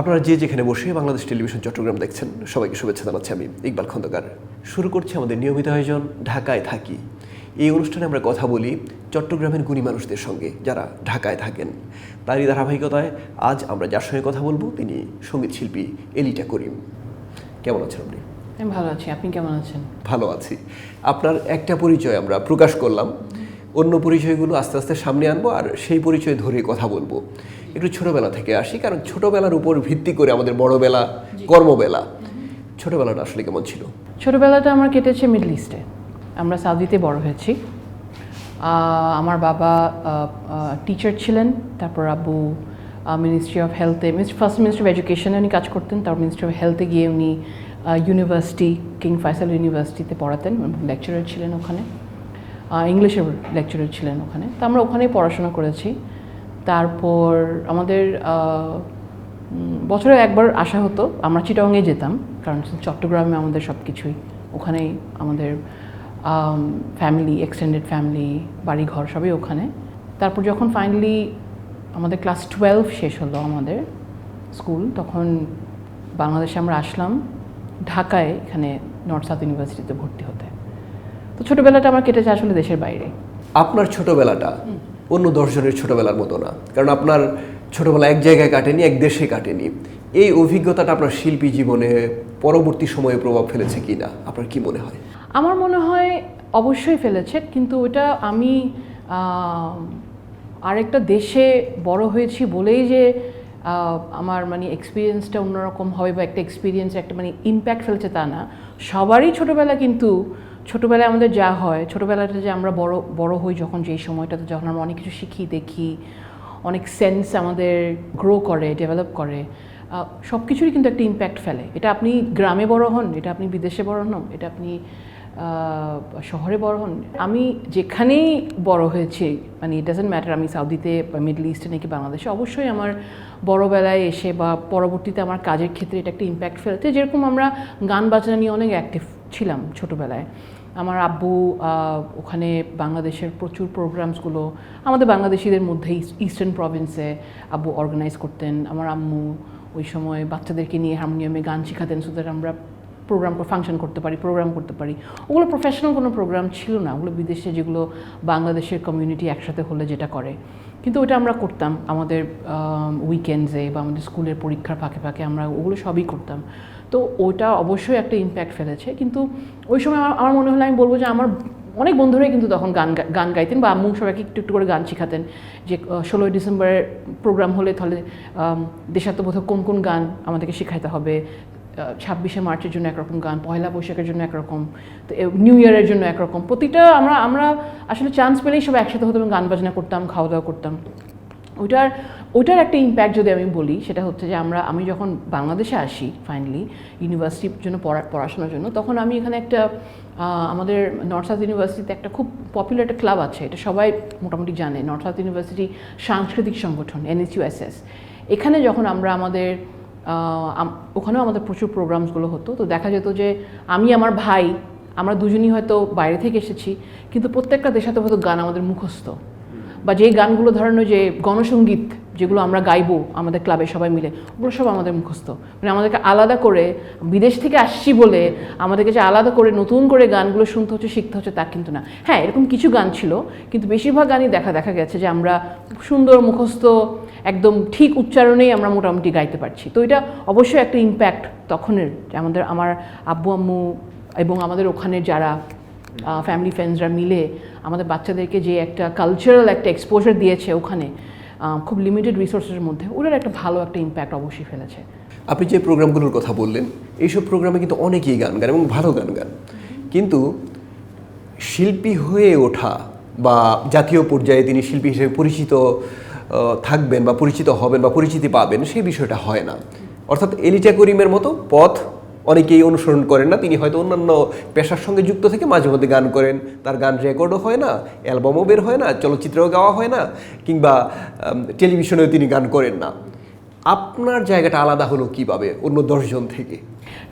আপনারা যে যেখানে বসে বাংলাদেশ টেলিভিশন চট্টগ্রাম দেখছেন সবাইকে শুভেচ্ছা জানাচ্ছি আমি ইকবাল খন্দকার। শুরু করছি আমাদের নিয়মিত আয়োজন ঢাকায় থাকি। এই অনুষ্ঠানে আমরা কথা বলি চট্টগ্রামের গুণী মানুষদের সঙ্গে যারা ঢাকায় থাকেন। তারই ধারাবাহিকতায় আজ আমরা যার সঙ্গে কথা বলবো তিনি সঙ্গীত শিল্পী এলিটা করিম। কেমন আছেন আপনি? আমি ভালো আছি, আপনি কেমন আছেন? ভালো আছি। আপনার একটা পরিচয় আমরা প্রকাশ করলাম, অন্য পরিচয়গুলো আস্তে আস্তে সামনে আনবো আর সেই পরিচয় ধরে কথা বলবো। একটু ছোটোবেলা থেকে আসি, কারণ ছোটোবেলার উপর ভিত্তি করে আমাদের বড়বেলা কর্মবেলা। ছোটোবেলাটা আসলে কেমন ছিল? ছোটোবেলাটা আমার কেটেছে মিডল ইস্টে। আমরা সাউদিতে বড় হয়েছি। আমার বাবা টিচার ছিলেন, তারপর আব্বু মিনিস্ট্রি অফ হেলথে, ফার্স্ট মিনিস্ট্রি অফ এডুকেশনে উনি কাজ করতেন, তারপর মিনিস্ট্রি অফ হেলথে গিয়ে উনি ইউনিভার্সিটি, কিং ফয়সাল ইউনিভার্সিটিতে পড়াতেন, লেকচারার ছিলেন ওখানে, ইংলিশের লেকচারার ছিলেন ওখানে। তো আমরা ওখানেই পড়াশোনা করেছি। তারপর আমাদের বছরে একবার আসা হতো, আমরা চিটাগংয়ে যেতাম, কারণ চট্টগ্রামে আমাদের সব কিছুই, ওখানেই আমাদের ফ্যামিলি, এক্সটেন্ডেড ফ্যামিলি, বাড়িঘর সবই ওখানে। তারপর যখন ফাইনালি আমাদের ক্লাস 12 শেষ হলো আমাদের স্কুল, তখন বাংলাদেশে আমরা আসলাম ঢাকায়, এখানে নর্থ সাউথ ইউনিভার্সিটিতে ভর্তি হতে। তো ছোটোবেলাটা আমার কেটেছে আসলে দেশের বাইরে। আপনার ছোটোবেলাটা অন্য 10 জনের ছোটোবেলার মতো না, কারণ আপনার ছোটোবেলা এক জায়গায় কাটেনি, এক দেশে কাটেনি। এই অভিজ্ঞতাটা আপনার শিল্পী জীবনে পরবর্তী সময়ে প্রভাব ফেলেছে কি না, আপনার কি মনে হয়? আমার মনে হয় অবশ্যই ফেলেছে, কিন্তু ওটা আমি আরেকটা দেশে বড় হয়েছি বলেই যে আমার মানে এক্সপিরিয়েন্সটা অন্যরকম হবে বা একটা এক্সপিরিয়েন্স একটা মানে ইম্প্যাক্ট ফেলছে তা না। সবারই ছোটোবেলা, কিন্তু ছোটোবেলায় আমাদের যা হয়, ছোটোবেলাটা যে আমরা বড় হই যখন, যেই সময়টাতে যখন আমরা অনেক কিছু শিখি, দেখি, অনেক সেন্স আমাদের গ্রো করে, ডেভেলপ করে, সব কিছুরই কিন্তু একটা ইম্প্যাক্ট ফেলে। এটা আপনি গ্রামে বড় হন, এটা আপনি বিদেশে বড় হন, এটা আপনি শহরে বড় হন। আমি যেখানেই বড় হয়েছি, মানে ইট ডাজন্ট ম্যাটার আমি সাউদিতে বা মিডল ইস্টে নাকি বাংলাদেশে, অবশ্যই আমার বড়বেলায় এসে বা পরবর্তীতে আমার কাজের ক্ষেত্রে এটা একটা ইম্প্যাক্ট ফেলতে। যেরকম আমরা গান বাজনা নিয়ে অনেক অ্যাক্টিভ ছিলাম ছোটোবেলায়। আমার আব্বু ওখানে বাংলাদেশের প্রচুর প্রোগ্রামসগুলো আমাদের বাংলাদেশিদের মধ্যে ইস্টার্ন প্রভিন্সে আব্বু অর্গানাইজ করতেন। আমার আম্মু ওই সময় বাচ্চাদেরকে নিয়ে হারমোনিয়ামে গান শেখাতেন, সো দ্যাট আমরা ফাংশন করতে পারি, প্রোগ্রাম করতে পারি। ওগুলো প্রফেশনাল কোনো প্রোগ্রাম ছিল না, ওগুলো বিদেশে যেগুলো বাংলাদেশের কমিউনিটি একসাথে হলে যেটা করে, কিন্তু ওটা আমরা করতাম আমাদের উইকেন্ডসে বা আমাদের স্কুলের পরীক্ষার ফাঁকে ফাঁকে আমরা ওগুলো সবই করতাম। তো ওটা অবশ্যই একটা ইম্প্যাক্ট ফেলেছে। কিন্তু ওই সময় আমার মনে হলো, আমি বলবো যে আমার অনেক বন্ধুরাই কিন্তু তখন গান গাইতেন, বা আম্মু সবাইকে একটু একটু করে গান শেখাতেন, যে 16ই ডিসেম্বরের প্রোগ্রাম হলে তাহলে দেশাত্মবোধক কোন কোন গান আমাদেরকে শেখাতে হবে, 26শে মার্চের জন্য একরকম গান, পয়লা বৈশাখের জন্য একরকম, তো নিউ ইয়ারের জন্য একরকম। প্রতিটা আমরা আসলে চান্স পেলেই সব একসাথে হতো এবং গান বাজনা করতাম, খাওয়া দাওয়া করতাম। ওইটার একটা ইম্প্যাক্ট যদি আমি বলি, সেটা হচ্ছে যে আমি যখন বাংলাদেশে আসি ফাইনালি ইউনিভার্সিটির জন্য পড়াশোনার জন্য, তখন আমি এখানে একটা আমাদের নর্থ সাউথ ইউনিভার্সিটিতে একটা খুব পপুলার একটা ক্লাব আছে, এটা সবাই মোটামুটি জানে, নর্থ সাউথ ইউনিভার্সিটি সাংস্কৃতিক সংগঠন NSUSS। এখানে যখন আমরা ওখানেও আমাদের প্রচুর প্রোগ্রামসগুলো হতো। তো দেখা যেত যে আমি, আমার ভাই, আমরা দুজনই হয়তো বাইরে থেকে এসেছি, কিন্তু প্রত্যেকটা দেশাত্মবোধক গান আমাদের মুখস্থ, বা যেই গানগুলো ধরানো যে গণসঙ্গীত যেগুলো আমরা গাইবো আমাদের ক্লাবে সবাই মিলে, ওগুলো সব আমাদের মুখস্থ। মানে আমাদেরকে আলাদা করে, বিদেশ থেকে আসছি বলে আমাদেরকে যে আলাদা করে নতুন করে গানগুলো শুনতে হচ্ছে, শিখতে হচ্ছে, তা কিন্তু না। হ্যাঁ, এরকম কিছু গান ছিল, কিন্তু বেশিরভাগ গানই দেখা গেছে যে আমরা সুন্দর মুখস্থ, একদম ঠিক উচ্চারণেই আমরা মোটামুটি গাইতে পারছি। তো এটা অবশ্যই একটা ইম্প্যাক্ট তখনের, যে আমার আব্বু আম্মু এবং আমাদের ওখানে যারা ফ্যামিলি ফ্রেন্ডসরা মিলে আমাদের বাচ্চাদেরকে যে একটা কালচারাল একটা এক্সপোজার দিয়েছে ওখানে, খুব লিমিটেড রিসোর্সের মধ্যে, ওটার একটা ভালো একটা ইম্প্যাক্ট অবশ্যই ফেলেছে। আপনি যে প্রোগ্রামগুলোর কথা বললেন, এইসব প্রোগ্রামে কিন্তু অনেকেই গান গান এবং ভালো গান গান, কিন্তু শিল্পী হয়ে ওঠা বা জাতীয় পর্যায়ে তিনি শিল্পী হিসেবে পরিচিত থাকবেন বা পরিচিত হবেন বা পরিচিতি পাবেন, সেই বিষয়টা হয় না। অর্থাৎ এলিটা করিমের মতো পথ অনেকেই অনুসরণ করেন না। তিনি হয়তো অন্যান্য পেশার সঙ্গে যুক্ত থেকে মাঝে মধ্যে গান করেন, তার গান রেকর্ডও হয় না, অ্যালবামও বের হয় না, চলচ্চিত্রেও গাওয়া হয় না, কিংবা টেলিভিশনেও তিনি গান করেন না। আপনার জায়গাটা আলাদা হলো কিভাবে অন্য 10 জন থেকে?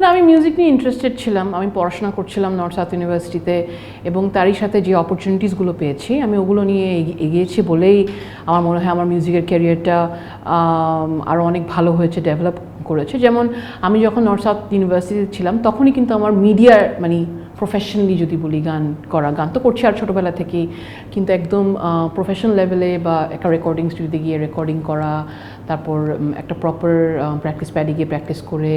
না, আমি মিউজিক নিয়ে ইন্টারেস্টেড ছিলাম, আমি পড়াশোনা করছিলাম নর্থ সাউথ ইউনিভার্সিটিতে, এবং তারই সাথে যে অপরচুনিটিসগুলো পেয়েছি আমি ওগুলো নিয়ে এগিয়েছি বলেই আমার মনে হয় আমার মিউজিকের ক্যারিয়ারটা আরও অনেক ভালো হয়েছে, ডেভেলপ করেছে। যেমন আমি যখন নর্থ সাউথ ইউনিভার্সিটিতে ছিলাম তখনই কিন্তু আমার মিডিয়ার মানে প্রফেশনালি যদি বলি গান তো করছি আর ছোটোবেলা থেকেই, কিন্তু একদম প্রফেশনাল লেভেলে বা একটা রেকর্ডিং স্টুডিওতে গিয়ে রেকর্ডিং করা, তারপর একটা প্রপার প্র্যাকটিস প্যাডে গিয়ে প্র্যাকটিস করে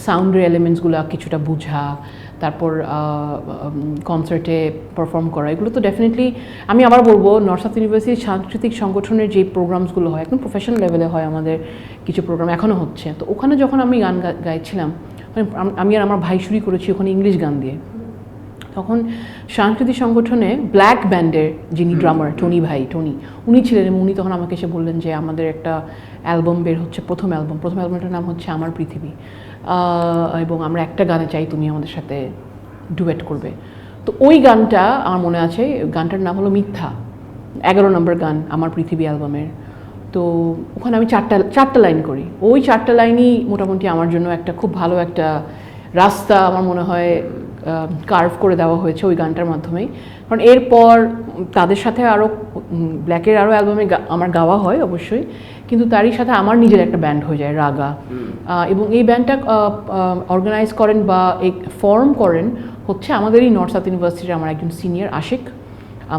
সাউন্ডের এলিমেন্টসগুলো কিছুটা বোঝা, তারপর কনসার্টে পারফর্ম করা, এগুলো তো ডেফিনেটলি আমি আবার বলবো নর্থ সাউথ ইউনিভার্সিটির সাংস্কৃতিক সংগঠনের যে প্রোগ্রামসগুলো হয় একদম প্রফেশনাল লেভেলে হয়, আমাদের কিছু প্রোগ্রাম এখনও হচ্ছে। তো ওখানে যখন আমি গান গাইছিলাম, আমি আর আমার ভাই শুরু করেছি ওখানে ইংলিশ গান দিয়ে। তখন সাংস্কৃতিক সংগঠনে ব্ল্যাক ব্যান্ডের যিনি ড্রামার টনি উনি ছিলেন, এবং উনি তখন আমাকে এসে বললেন যে আমাদের একটা অ্যালবাম বের হচ্ছে, প্রথম অ্যালবামটার নাম হচ্ছে আমার পৃথিবী, এবং আমরা একটা গানে চাই তুমি আমাদের সাথে ডুয়েট করবে। তো ওই গানটা আমার মনে আছে, গানটার নাম হলো মিথ্যা, 11 নম্বর গান আমার পৃথিবী অ্যালবামের। তো ওখানে আমি চারটা লাইন করি, ওই 4টা লাইনই মোটামুটি আমার জন্য একটা খুব ভালো একটা রাস্তা আমার মনে হয় কার্ভ করে দেওয়া হয়েছে ওই গানটার মাধ্যমেই। কারণ এরপর তাদের সাথে আরও ব্ল্যাকের আরও অ্যালবামে আমার গাওয়া হয় অবশ্যই, কিন্তু তারই সাথে আমার নিজের একটা ব্যান্ড হয়ে যায় রাগা, এবং এই ব্যান্ডটা অর্গানাইজ করেন বা ফর্ম করেন হচ্ছে আমাদেরই নর্থ সাউথ ইউনিভার্সিটির আমার একজন সিনিয়র আশিক,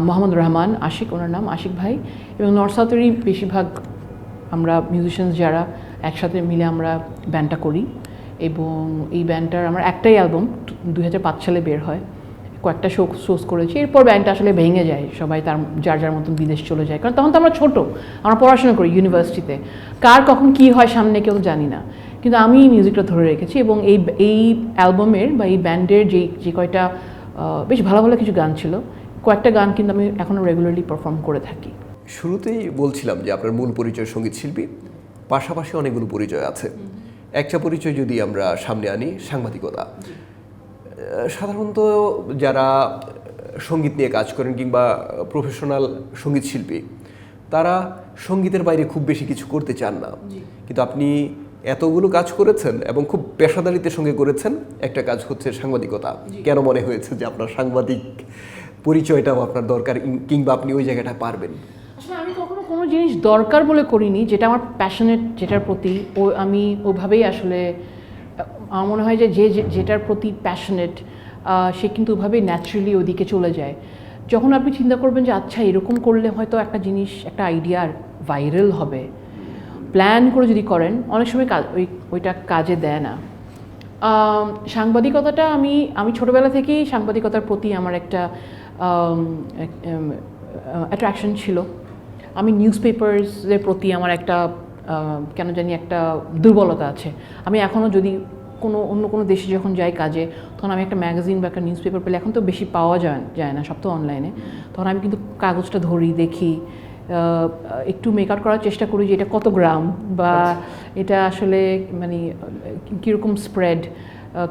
মোহাম্মদ রহমান আশিক, ওনার নাম আশিক ভাই, এবং নর্থ সাউথেরই বেশিরভাগ আমরা মিউজিশিয়ানস যারা একসাথে মিলে আমরা ব্যান্ডটা করি। এবং এই ব্যান্ডটার আমার একটাই অ্যালবাম 2005 সালে বের হয়, কয়েকটা শোজ করেছি। এরপর ব্যান্ডটা আসলে ভেঙে যায়, সবাই যার মতন বিদেশ চলে যায়, কারণ তখন তো আমরা ছোটো, আমরা পড়াশোনা করি ইউনিভার্সিটিতে, কার কখন কি হয় সামনে কেউ জানি না, কিন্তু আমি মিউজিকটা ধরে রেখেছি। এবং এই অ্যালবামের বা এই ব্যান্ডের যে কয়টা বেশ ভালো ভালো কিছু গান ছিল, কয়েকটা গান কিন্তু আমি এখনও রেগুলারলি পারফর্ম করে থাকি। শুরুতেই বলছিলাম যে আপনার মূল পরিচয় সঙ্গীত শিল্পী, পাশাপাশি অনেকগুলো পরিচয় আছে। একটা পরিচয় যদি আমরা সামনে আনি, সাংবাদিকতা। সাধারণত যারা সঙ্গীত নিয়ে কাজ করেন কিংবা প্রফেশনাল সঙ্গীত শিল্পী, তারা সঙ্গীতের বাইরে খুব বেশি কিছু করতে চান না, কিন্তু আপনি এতগুলো কাজ করেছেন এবং খুব পেশাদারিত্বের সঙ্গে করেছেন। একটা কাজ হচ্ছে সাংবাদিকতা। কেন মনে হয়েছে যে আপনার সাংবাদিক পরিচয়টাও আপনার দরকার, কিংবা আপনি ওই জায়গাটা পারবেন? আসলে আমি কখনো কোনো জিনিস দরকার বলে করিনি, যেটা আমার প্যাশনেট, যেটার প্রতি আমি ওইভাবেই আসলে আমার মনে হয় যে যেটার প্রতি প্যাশনেট সে কিন্তু ওইভাবেই ন্যাচারালি ওইদিকে চলে যায়। যখন আপনি চিন্তা করবেন যে আচ্ছা এরকম করলে হয়তো একটা জিনিস, একটা আইডিয়া ভাইরাল হবে, প্ল্যান করে যদি করেন, অনেক সময় ওইটা কাজে দেয় না। সাংবাদিকতাটা আমি ছোটোবেলা থেকেই সাংবাদিকতার প্রতি আমার একটা অ্যাট্রাকশন ছিল। আমি নিউজ পেপারসের প্রতি আমার একটা কেন জানি একটা দুর্বলতা আছে। আমি এখনও যদি অন্য কোনো দেশে যখন যাই কাজে, তখন আমি একটা ম্যাগাজিন বা একটা নিউজ পেপার পেলে, এখন তো বেশি পাওয়া যায় না, সব তো অনলাইনে, তখন আমি কিন্তু কাগজটা ধরি, দেখি, একটু মেকআপ করার চেষ্টা করি যে এটা কত গ্রাম, বা এটা আসলে মানে কীরকম স্প্রেড,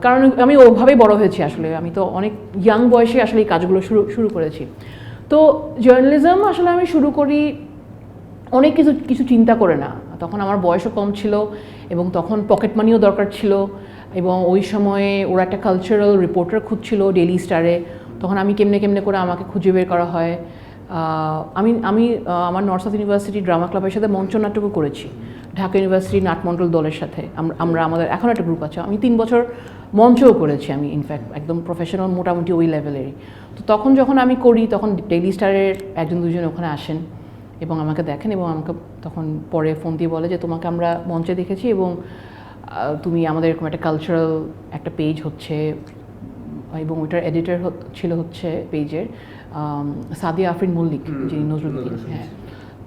কারণ আমি ওভাবেই বড় হয়েছি। আসলে আমি তো অনেক ইয়াং বয়সে আসলে এই কাজগুলো শুরু করেছি। তো জার্নালিজম আসলে আমি শুরু করি অনেক কিছু চিন্তা করে না, তখন আমার বয়সও কম ছিল, এবং তখন পকেট মানিও দরকার ছিল, এবং ওই সময়ে ওরা একটা কালচারাল রিপোর্টার খুঁজছিল ডেইলি স্টারে। তখন আমি কেমনে করে আমাকে খুঁজে বের করা হয়। আমি আমার নর্থ সাউথ ইউনিভার্সিটি ড্রামা ক্লাবের সাথে মঞ্চনাটকও করেছি, ঢাকা ইউনিভার্সিটি নাটমণ্ডল দলের সাথে। আমাদের এখন একটা গ্রুপ আছে, আমি 3 বছর মঞ্চও করেছি আমি, ইনফ্যাক্ট একদম প্রফেশনাল মোটামুটি ওই লেভেলেরই। তো তখন যখন আমি করি, তখন ডেইলি স্টারের 1-2 ওখানে আসেন এবং আমাকে দেখেন, এবং আমাকে তখন পরে ফোন দিয়ে বলে যে তোমাকে আমরা মঞ্চে দেখেছি, এবং তুমি আমাদের এরকম একটা কালচারাল একটা পেজ হচ্ছে, এবং ওইটার এডিটর ছিল হচ্ছে পেজের সাদিয়া আফরিন মল্লিক, যিনি নজরুল। হ্যাঁ,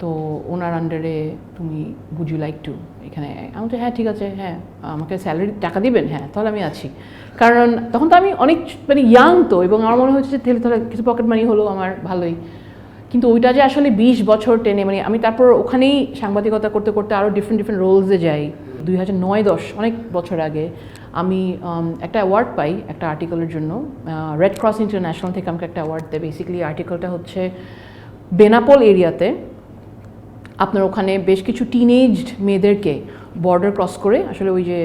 তো ওনার আন্ডারে তুমি উড ইউ লাইক টু এখানে। আমি তো হ্যাঁ ঠিক আছে, হ্যাঁ আমাকে স্যালারি টাকা দিবেন, হ্যাঁ তাহলে আমি আছি। কারণ তখন তো আমি অনেক মানে ইয়াং তো, এবং আমার মনে হচ্ছে যে তাহলে কিছু পকেট মানি হলো আমার ভালোই। কিন্তু ওইটা যে আসলে 20 বছর টেনে, মানে আমি তারপর ওখানেই সাংবাদিকতা করতে করতে আরও ডিফারেন্ট রোলসে যাই। 2009-10 অনেক বছর আগে আমি একটা অ্যাওয়ার্ড পাই একটা আর্টিকেলের জন্য। রেড ক্রস ইন্টারন্যাশনাল থেকে আমাকে একটা অ্যাওয়ার্ড দেয়। বেসিক্যালি আর্টিকেলটা হচ্ছে বেনাপোল এরিয়াতে আপনার ওখানে বেশ কিছু টিনেজড মেয়েদেরকে বর্ডার ক্রস করে আসলে ওই যে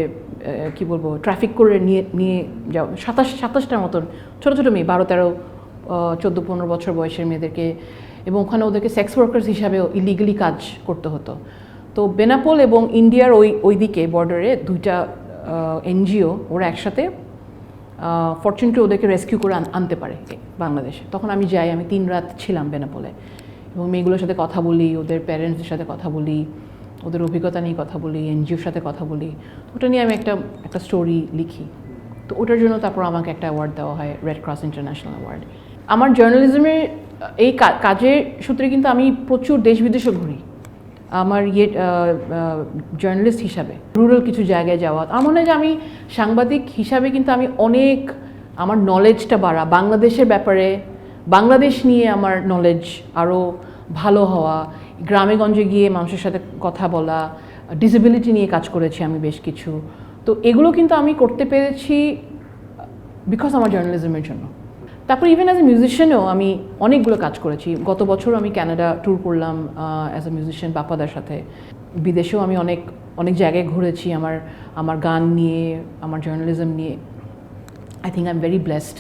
কি বলবো ট্রাফিক করে নিয়ে যাও 27টার মতন ছোটো ছোটো মেয়ে 12-13 14-15 বছর বয়সের মেয়েদেরকে, এবং ওখানে ওদেরকে সেক্স ওয়ার্কার্স হিসাবেও ইলিগালি কাজ করতে হতো। তো বেনাপোল এবং ইন্ডিয়ার ওই দিকে বর্ডারে দুইটা এনজিও ওরা একসাথে ফরচুনেটলি ওদেরকে রেস্কিউ করে আনতে পারে বাংলাদেশে। তখন আমি যাই, আমি 3 রাত ছিলাম বেনাপোলে এবং মেয়েগুলোর সাথে কথা বলি, ওদের প্যারেন্টসদের সাথে কথা বলি, ওদের অভিজ্ঞতা নিয়ে কথা বলি, এনজিওর সাথে কথা বলি। ওটা নিয়ে আমি একটা স্টোরি লিখি। তো ওটার জন্য তারপর আমাকে একটা অ্যাওয়ার্ড দেওয়া হয়, রেড ক্রস ইন্টারন্যাশনাল অ্যাওয়ার্ড। আমার জার্নালিজমের এই কাজের সূত্রে কিন্তু আমি প্রচুর দেশ বিদেশে ঘুরি আমার জার্নালিস্ট হিসাবে, রুরাল কিছু জায়গায় যাওয়া। আমার মনে হয় যে আমি সাংবাদিক হিসাবে কিন্তু আমি অনেক আমার নলেজটা বাড়া, বাংলাদেশের ব্যাপারে, বাংলাদেশ নিয়ে আমার নলেজ আরও ভালো হওয়া, গ্রামে গঞ্জে গিয়ে মানুষের সাথে কথা বলা, ডিসেবিলিটি নিয়ে কাজ করেছি আমি বেশ কিছু। তো এগুলো কিন্তু আমি করতে পেরেছি বিকজ আমার জার্নালিজমের জন্য। তারপর ইভেন অ্যাজ এ মিউজিশিয়ানও আমি অনেকগুলো কাজ করেছি। গত বছর আমি কানাডা ট্যুর করলাম অ্যাজ এ মিউজিশিয়ান বাপ্পাদার সাথে। বিদেশেও আমি অনেক জায়গায় ঘুরেছি আমার গান নিয়ে, আমার জার্নালিজম নিয়ে। I think I am very blessed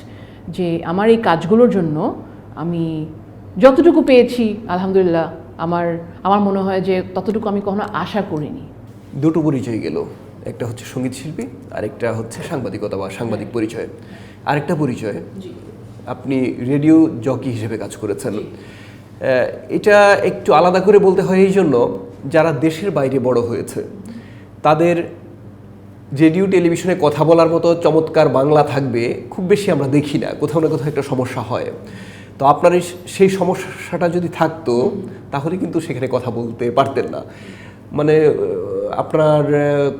যে আমার এই কাজগুলোর জন্য আমি যতটুকু পেয়েছি আলহামদুলিল্লাহ, আমার মনে হয় যে ততটুকু আমি কখনো আশা করিনি। দুটো পরিচয় গেল, একটা হচ্ছে সঙ্গীত শিল্পী, আরেকটা হচ্ছে সাংবাদিকতা বা সাংবাদিক পরিচয়। আরেকটা পরিচয়, আপনি রেডিও জকি হিসেবে কাজ করেছেন। এটা একটু আলাদা করে বলতে হয় এই জন্য, যারা দেশের বাইরে বড় হয়েছে তাদের রেডিও টেলিভিশনে কথা বলার মতো চমৎকার বাংলা থাকবে খুব বেশি আমরা দেখি না, কোথাও না কোথাও একটা সমস্যা হয়। তো আপনার সেই সমস্যাটা যদি থাকতো তাহলে কিন্তু সেখানে কথা বলতে পারতেন না। মানে আপনার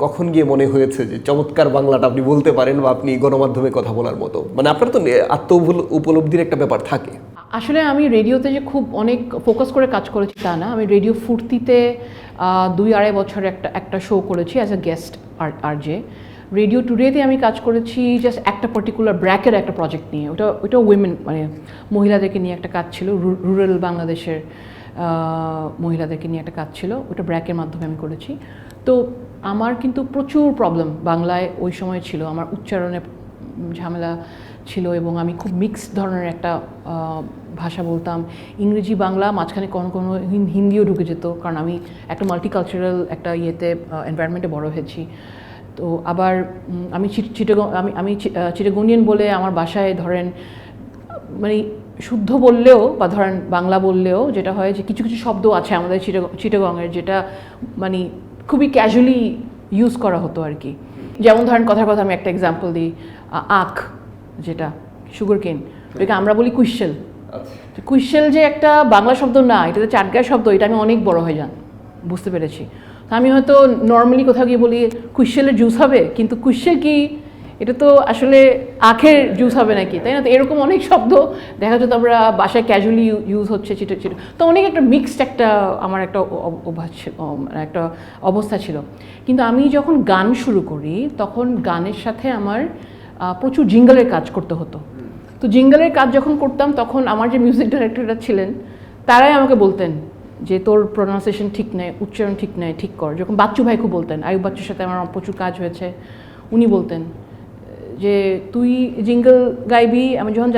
কখন গিয়ে মনে হয়েছে যে চমৎকার বাংলাটা আপনি বলতে পারেন বা আপনি গণমাধ্যমে কথা বলার মতো, মানে আপনার তো আত্ম উপলব্ধির একটা ব্যাপার থাকে। আসলে আমি রেডিওতে যে খুব অনেক ফোকাস করে কাজ করেছি তা না। আমি রেডিও ফুর্তিতে 2-2.5 বছর একটা শো করেছি as a guest RJ. Radio টুডেতে আমি কাজ করেছি জাস্ট একটা পার্টিকুলার ব্র্যাকের একটা প্রজেক্ট নিয়ে। ওটা উইমেন মানে মহিলাদেরকে নিয়ে একটা কাজ ছিল, রুরাল বাংলাদেশের মহিলাদেরকে নিয়ে একটা কাজ ছিল, ওটা ব্র্যাকের মাধ্যমে আমি করেছি। তো আমার কিন্তু প্রচুর প্রবলেম বাংলায় ওই সময় ছিল, আমার উচ্চারণে ঝামেলা ছিল এবং আমি খুব মিক্সড ধরনের একটা ভাষা বলতাম, ইংরেজি বাংলা, মাঝখানে কোনো হিন্দিও ঢুকে যেত, কারণ আমি একটা মাল্টিকালচারাল একটা এনভায়রনমেন্টে বড় হয়েছি। তো আবার আমি চিটাগোনিয়ান বলে আমার বাসায় ধরেন মানে শুদ্ধ বললেও বা ধরেন বাংলা বললেও যেটা হয় যে কিছু কিছু শব্দ আছে আমাদের চিটাগংয়ের যেটা মানে খুবই ক্যাজুয়ালি ইউজ করা হতো আর কি। যেমন ধরেন কথার কথা আমি একটা এক্সাম্পল দিই, আখ যেটা সুগার কেন, ওইটা আমরা বলি কুইশেল। কুইশেল যে একটা বাংলা শব্দ না, এটা তো চাটগাঁয়ের শব্দ, এটা আমি অনেক বড় হয়ে যান বুঝতে পেরেছি। আমি হয়তো নর্মালি কোথাও গিয়ে বলি কুইশেলের জুস হবে, কিন্তু কুইশেল কি, এটা তো আসলে আখের জুস হবে নাকি, তাই না? তো এরকম অনেক শব্দ দেখা যেত আমরা বাসায় ক্যাজুয়ালি ইউজ হচ্ছে চিটো। তো অনেক একটা মিক্সড আমার একটা অভ্যাস ছিল, একটা অবস্থা ছিল। কিন্তু আমি যখন গান শুরু করি তখন গানের সাথে আমার প্রচুর জিঙ্গলের কাজ করতে হতো। তো জিঙ্গলের কাজ যখন করতাম তখন আমার যে মিউজিক ডাইরেক্টররা ছিলেন তারাই আমাকে বলতেন যে তোর প্রোনাউন্সিয়েশন ঠিক নেই, উচ্চারণ ঠিক নেই, ঠিক কর। যখন বাচ্চু ভাই খুব বলতেন, আয়ুব বাচ্চুর সাথে আমার প্রচুর কাজ হয়েছে, উনি বলতেন যে তুই জিঙ্গল গাইবি। আমি যখন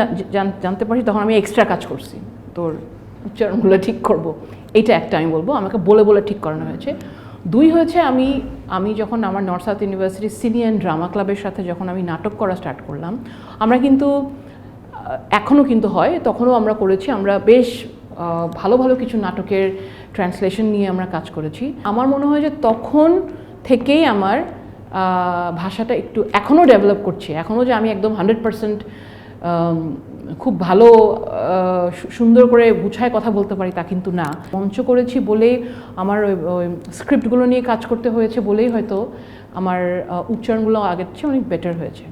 জানতে পারি তখন আমি এক্সট্রা কাজ করছি, তোর উচ্চারণগুলো ঠিক করব। এইটা একটা আমি বলবো, আমাকে বলে বলে ঠিক করানো হয়েছে। 2 হয়েছে আমি যখন আমার north south university senior drama ক্লাবের সাথে যখন আমি নাটক করা স্টার্ট করলাম, আমরা কিন্তু এখনও কিন্তু হয়, তখনও আমরা করেছি, আমরা বেশ ভালো ভালো কিছু নাটকের ট্রান্সলেশন নিয়ে আমরা কাজ করেছি। আমার মনে হয় যে তখন থেকেই আমার ভাষাটা একটু এখনও ডেভেলপ করছে, এখনও যে আমি একদম 100% খুব ভালো সুন্দর করে গুছায় কথা বলতে পারি তা কিন্তু না। মঞ্চ করেছি বলেই আমার ওই স্ক্রিপ্টগুলো নিয়ে কাজ করতে হয়েছে বলেই হয়তো আমার উচ্চারণগুলো আগের চেয়ে অনেক বেটার হয়েছে।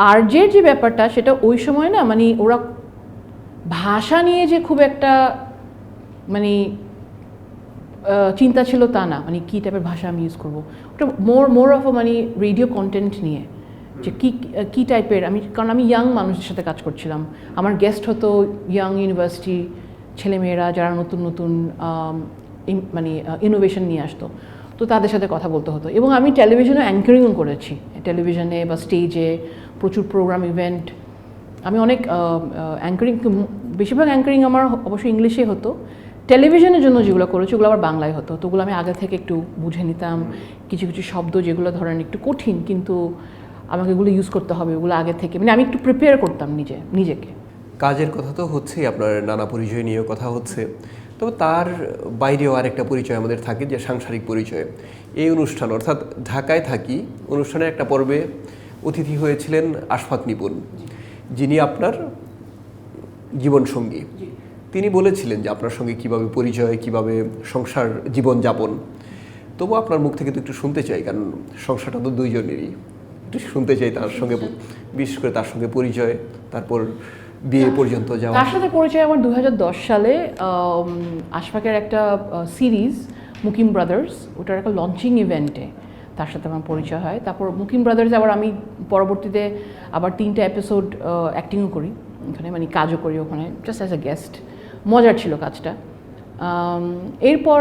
আর যে ব্যাপারটা সেটা ওই সময় না মানে ওরা ভাষা নিয়ে যে খুব একটা মানে চিন্তা ছিল তা না, মানে কী টাইপের ভাষা আমি ইউজ করবো, ওটা মোর অফ মানে রেডিও কন্টেন্ট নিয়ে যে কী টাইপের কারণ আমি ইয়াং মানুষদের সাথে কাজ করছিলাম, আমার গেস্ট হতো ইয়াং ইউনিভার্সিটি ছেলেমেয়েরা যারা নতুন নতুন মানে ইনোভেশন নিয়ে আসতো, তো তাদের সাথে কথা বলতে হতো। এবং আমি টেলিভিশনে অ্যাঙ্কারিংও করেছি, টেলিভিশনে বা স্টেজে প্রচুর প্রোগ্রাম ইভেন্ট। আমি অনেক অ্যাঙ্কারিং, বেশিরভাগ অ্যাঙ্কারিং আমার অবশ্যই ইংলিশে হতো। টেলিভিশনের জন্য যেগুলো করেছি ওগুলো আবার বাংলায় হতো, তো ওগুলো আমি আগে থেকে একটু বুঝে নিতাম। কিছু কিছু শব্দ যেগুলো ধরেন একটু কঠিন, কিন্তু আমাকে এগুলো ইউজ করতে হবে, ওগুলো আগে থেকে মানে আমি একটু প্রিপেয়ার করতাম নিজেকে। কাজের কথা তো হচ্ছেই, আপনার নানা পরিচয় নিয়েও কথা হচ্ছে, তবে তার বাইরেও আরেকটা পরিচয় আমাদের থাকে, যে সাংসারিক পরিচয়। এই অনুষ্ঠান, অর্থাৎ ঢাকায় থাকি অনুষ্ঠানের একটা পর্বে অতিথি হয়েছিলেন আশফাক নিপুণ, যিনি আপনার জীবনসঙ্গী। তিনি বলেছিলেন যে আপনার সঙ্গে কিভাবে পরিচয়, কিভাবে সংসার জীবন যাপন। তবু আপনার মুখ থেকে তো একটু শুনতে চাই, কারণ সংসারটা তো দুইজনেরই, একটু শুনতে চাই তার সঙ্গে, বিশেষ করে তার সঙ্গে পরিচয়, তারপর বিয়ে পর্যন্ত যাওয়া। তার সাথে পরিচয় আমার 2010 সালে আশফাকের একটা সিরিজ মুকিম ব্রাদার্স, ওটার একটা লঞ্চিং ইভেন্টে তার সাথে আমার পরিচয় হয়। তারপর মুকিম ব্রাদার্স আবার আমি পরবর্তীতে আবার 3টা এপিসোড অ্যাক্টিংও করি ওখানে, মানে কাজও করি ওখানে জাস্ট অ্যাজ এ গেস্ট। মজার ছিল কাজটা। এরপর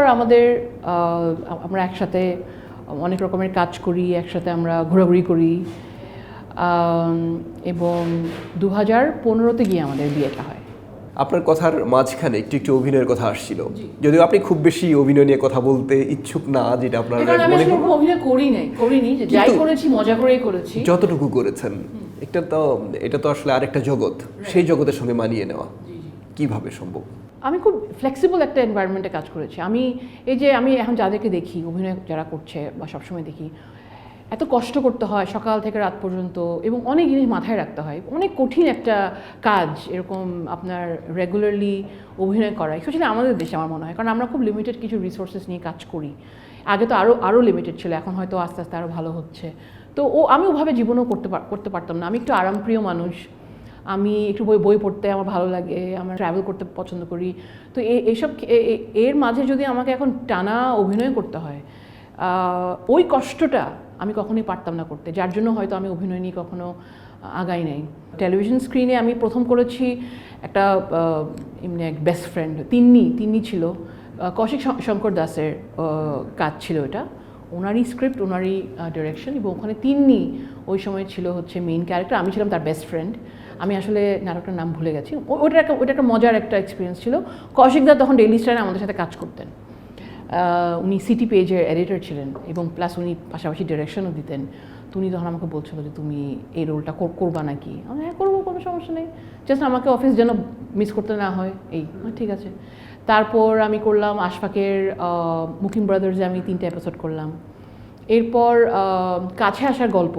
আমরা একসাথে অনেক রকমের কাজ করি, একসাথে আমরা ঘোরাঘুরি করি, এবং 2015-তে গিয়ে আমাদের বিয়েটা হয়। আপনার কথার মাঝখানে একটু একটু অভিনয়ের কথা আসছিল, যদিও আপনি খুব বেশি অভিনয় নিয়ে কথা বলতে ইচ্ছুক না, যেটা আপনার মনে হয়। অভিনয় করিনি, যে যাই করেছি মজা করেই করেছি, যতটুকু করেছেন। এটা তো আসলে আরেকটা জগৎ, সেই জগতের সঙ্গে মানিয়ে নেওয়া কিভাবে সম্ভব? আমি খুব ফ্লেক্সিবল একটা এনভায়রনমেন্টে কাজ করেছি। আমি এখন যাদেরকে দেখি অভিনয় যারা করছে বা সবসময় দেখি, এত কষ্ট করতে হয় সকাল থেকে রাত পর্যন্ত, এবং অনেক জিনিস মাথায় রাখতে হয়, অনেক কঠিন একটা কাজ এরকম আপনার রেগুলারলি অভিনয় করা, স্পেশালি আমাদের দেশে আমার মনে হয়, কারণ আমরা খুব লিমিটেড কিছু রিসোর্সেস নিয়ে কাজ করি। আগে তো আরও লিমিটেড ছিল, এখন হয়তো আস্তে আস্তে আরও ভালো হচ্ছে। তো আমি ওভাবে জীবনেও করতে পারতাম না। আমি একটু আরামপ্রিয় মানুষ, আমি একটু বই পড়তে আমার ভালো লাগে, আমার ট্রাভেল করতে পছন্দ করি। তো এর মাঝে যদি আমাকে এখন টানা অভিনয় করতে হয়, ওই কষ্টটা আমি কখনোই পারতাম না করতে, যার জন্য হয়তো আমি অভিনয় নিয়ে কখনো আগাই নাই। টেলিভিশন স্ক্রিনে আমি প্রথম করেছি একটা এমনি এক বেস্ট ফ্রেন্ড, তিন্নি ছিল, কৌশিক শঙ্কর দাসের কাজ ছিল এটা, ওনারই স্ক্রিপ্ট, ওনারই ডিরেকশন, এবং ওখানে তিন্নি ওই সময় ছিল হচ্ছে মেইন ক্যারেক্টার, আমি ছিলাম তার বেস্ট ফ্রেন্ড। আমি আসলে নাটকটার নাম ভুলে গেছি। ওটা একটা মজার একটা এক্সপিরিয়েন্স ছিল। কৌশিকদা তখন ডেইলি স্টারে আমাদের সাথে কাজ করতেন, উনি সিটি পেজের এডিটর ছিলেন, এবং প্লাস উনি পাশাপাশি ডিরেকশনও দিতেন। তো উনি তখন আমাকে বলছিল যে তুমি এই রোলটা করবা নাকি? আমি হ্যাঁ করবো, কোনো সমস্যা নেই, জাস্ট আমাকে অফিস যেন মিস করতে না হয়, এই ঠিক আছে। তারপর আমি করলাম আশফাকের মুকিম ব্রাদার্সে, আমি 3টা এপিসোড করলাম। এরপর কাছে আসার গল্প,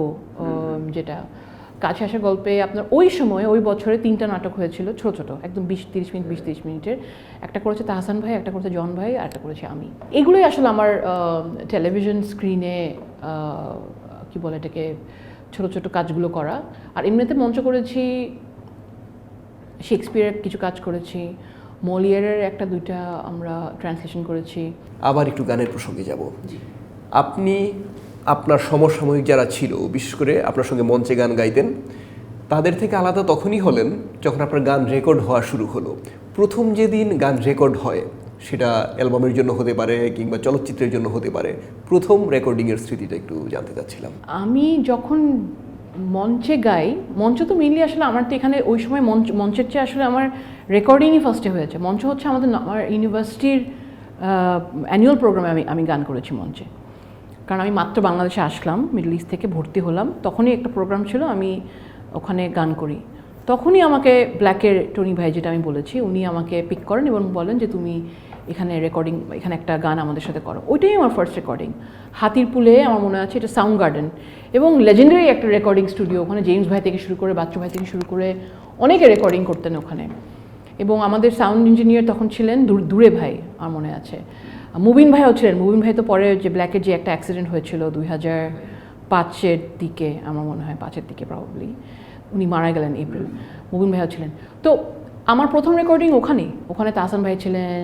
যেটা কাছে আসার গল্পে আপনার ওই বছরে 3টা নাটক হয়েছিল, ছোট ছোট একদম 20-30 মিনিট 20-30 মিনিটের। একটা করেছে তাহসান ভাই, একটা করেছে জন ভাই, আর একটা করেছে আমি। এগুলোই আসলে আমার টেলিভিশন স্ক্রিনে কি বলে এটাকে, ছোট ছোট কাজগুলো করা। আর এমনিতে মঞ্চ করেছি, শেক্সপিয়ারের কিছু কাজ করেছি, মলিয়ারের 1-2টা আমরা ট্রান্সলেশন করেছি। আবার একটু গানের প্রসঙ্গে যাব। আপনি আপনার সমসাময়িক যারা ছিল, বিশেষ করে আপনার সঙ্গে মঞ্চে গান গাইতেন, তাদের থেকে আলাদা তখনই হলেন যখন আপনার গান রেকর্ড হওয়া শুরু হলো। প্রথম যেদিন গান রেকর্ড হয়, সেটা অ্যালবামের জন্য হতে পারে কিংবা চলচ্চিত্রের জন্য হতে পারে, প্রথম রেকর্ডিংয়ের স্মৃতিটা একটু জানতে চাচ্ছিলাম। আমি যখন মঞ্চে গাই, মঞ্চ তো মেইনলি আসলে আমার তো এখানে ওই সময় মঞ্চের চেয়ে আসলে আমার রেকর্ডিংই ফার্স্টে হয়েছে। মঞ্চ হচ্ছে আমার ইউনিভার্সিটির অ্যানুয়াল প্রোগ্রামে আমি গান করেছি মঞ্চে, কারণ আমি মাত্র বাংলাদেশে আসলাম, মিডল ইস্ট থেকে ভর্তি হলাম, তখনই একটা প্রোগ্রাম ছিল, আমি ওখানে গান করি। তখনই আমাকে ব্ল্যাকের টনি ভাই, যেটা আমি বলেছি, উনি আমাকে পিক করেন এবং বলেন যে তুমি এখানে এখানে একটা গান আমাদের সাথে করো। ওইটাই আমার ফার্স্ট রেকর্ডিং। হাতির পুলে আমার মনে আছে, এটা সাউন্ড গার্ডেন, এবং লেজেন্ডারি একটা রেকর্ডিং স্টুডিও। ওখানে জেমস ভাই থেকে শুরু করে বাচ্চু ভাই থেকে শুরু করে অনেকে রেকর্ডিং করতেন ওখানে। এবং আমাদের সাউন্ড ইঞ্জিনিয়ার তখন ছিলেন দূরে ভাই, আমার মনে আছে। মুবিন ভাইও ছিলেন। মুবিন ভাই তো পরে যে ব্ল্যাকের যে একটা অ্যাক্সিডেন্ট হয়েছিল 2005-এর দিকে, আমার মনে হয় 5-এর দিকে প্রবাবলি, উনি মারা গেলেন এপ্রিল। মুবিন ভাইও ছিলেন। তো আমার প্রথম রেকর্ডিং ওখানে তাহসান ভাই ছিলেন,